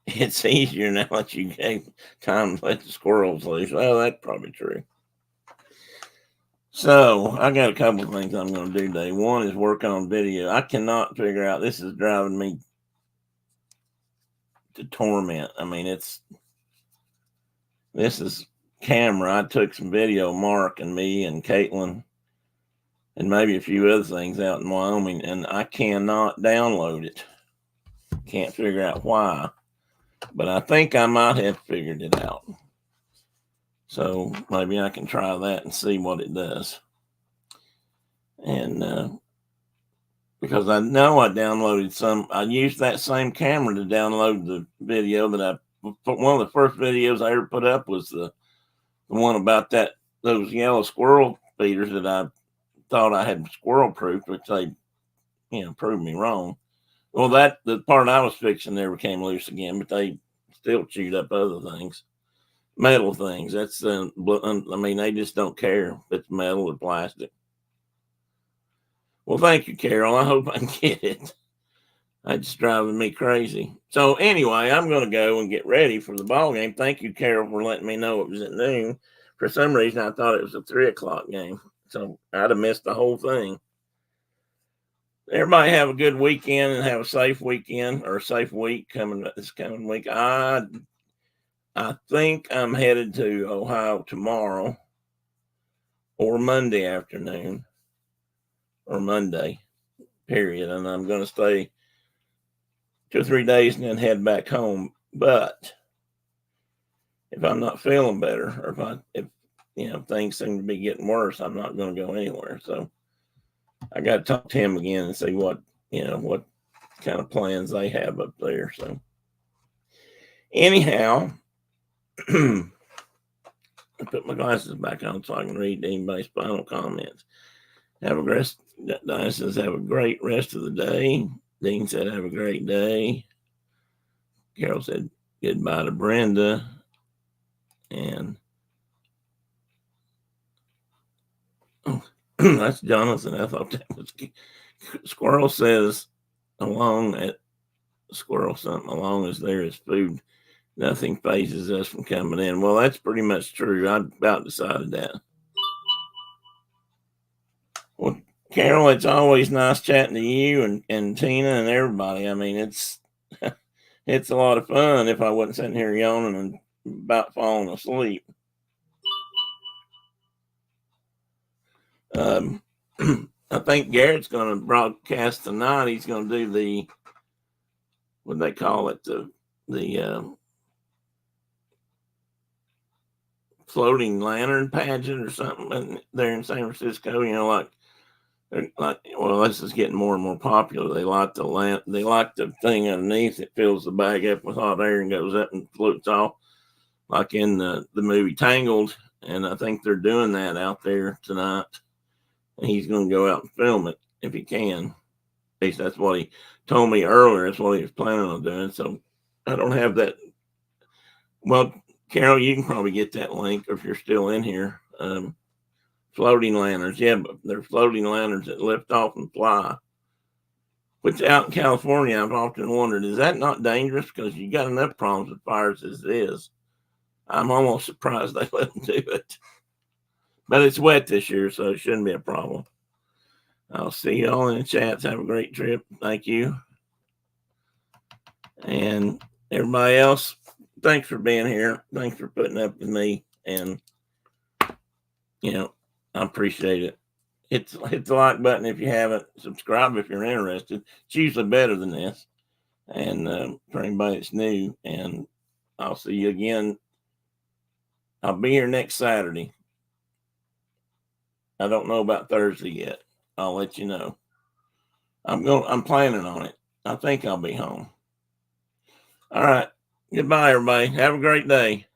It's easier now that you gave time to let the squirrels loose. Well, that's probably true. So I got a couple of things I'm going to do today. One is work on video. I cannot figure out. This is driving me to torment. I mean, this is camera. I took some video, Mark and me and Caitlin, and maybe a few other things out in Wyoming, and I cannot download it. Can't figure out why, but I think I might have figured it out. So maybe I can try that and see what it does. And because I know I downloaded I used that same camera to download the video that one of the first videos I ever put up was the one about those yellow squirrel feeders that I thought I had squirrel proofed, which they, proved me wrong. Well, the part I was fixing never came loose again, but they still chewed up other things, metal things. That's they just don't care if it's metal or plastic. Well, thank you, Carol. I hope I can get it. It's driving me crazy. So anyway, I'm going to go and get ready for the ball game. Thank you, Carol, for letting me know it was at noon. For some reason, I thought it was a 3:00 game. So I'd have missed the whole thing. Everybody have a good weekend and have a safe weekend or a safe week this coming week. I think I'm headed to Ohio tomorrow or Monday afternoon or Monday, period. And I'm going to stay 2 or 3 days and then head back home. But if I'm not feeling better, or if things seem to be getting worse, I'm not going to go anywhere. So I got to talk to him again and see what kind of plans they have up there. So anyhow, I put my glasses back on so I can read anybody's final comments. Diane says, have a great rest of the day. Dean said, have a great day. Carol said, goodbye to Brenda. And that's Jonathan. I thought that was Squirrel says, along as there is food Nothing phases us from coming in. Well, that's pretty much true. I about decided that. Well, Carol, it's always nice chatting to you and Tina and everybody. I mean, it's it's a lot of fun if I wasn't sitting here yawning and about falling asleep. Um, I think Garrett's going to broadcast tonight. He's going to do the, what do they call it, the floating lantern pageant or something there in San Francisco. You know, like well, this is getting more and more popular. They like the thing underneath. It fills the bag up with hot air and goes up and floats off, like in the movie Tangled. And I think they're doing that out there tonight. And he's going to go out and film it if he can. At least that's what he told me earlier. That's what he was planning on doing. So I don't have that. Well, Carol, you can probably get that link if you're still in here. Floating lanterns. Yeah, but they're floating lanterns that lift off and fly. Which out in California, I've often wondered, is that not dangerous? Because you got enough problems with fires as it is. I'm almost surprised they let them do it. But it's wet this year, so it shouldn't be a problem. I'll see you all in the chats. Have a great trip. Thank you. And everybody else, thanks for being here. Thanks for putting up with me. And, you know, I appreciate it. Hit the like button if you haven't. Subscribe if you're interested. It's usually better than this. And for anybody that's new, and I'll see you again. I'll be here next Saturday. I don't know about Thursday yet. I'll let you know. I'm planning on it. I think I'll be home. All right. Goodbye, everybody. Have a great day.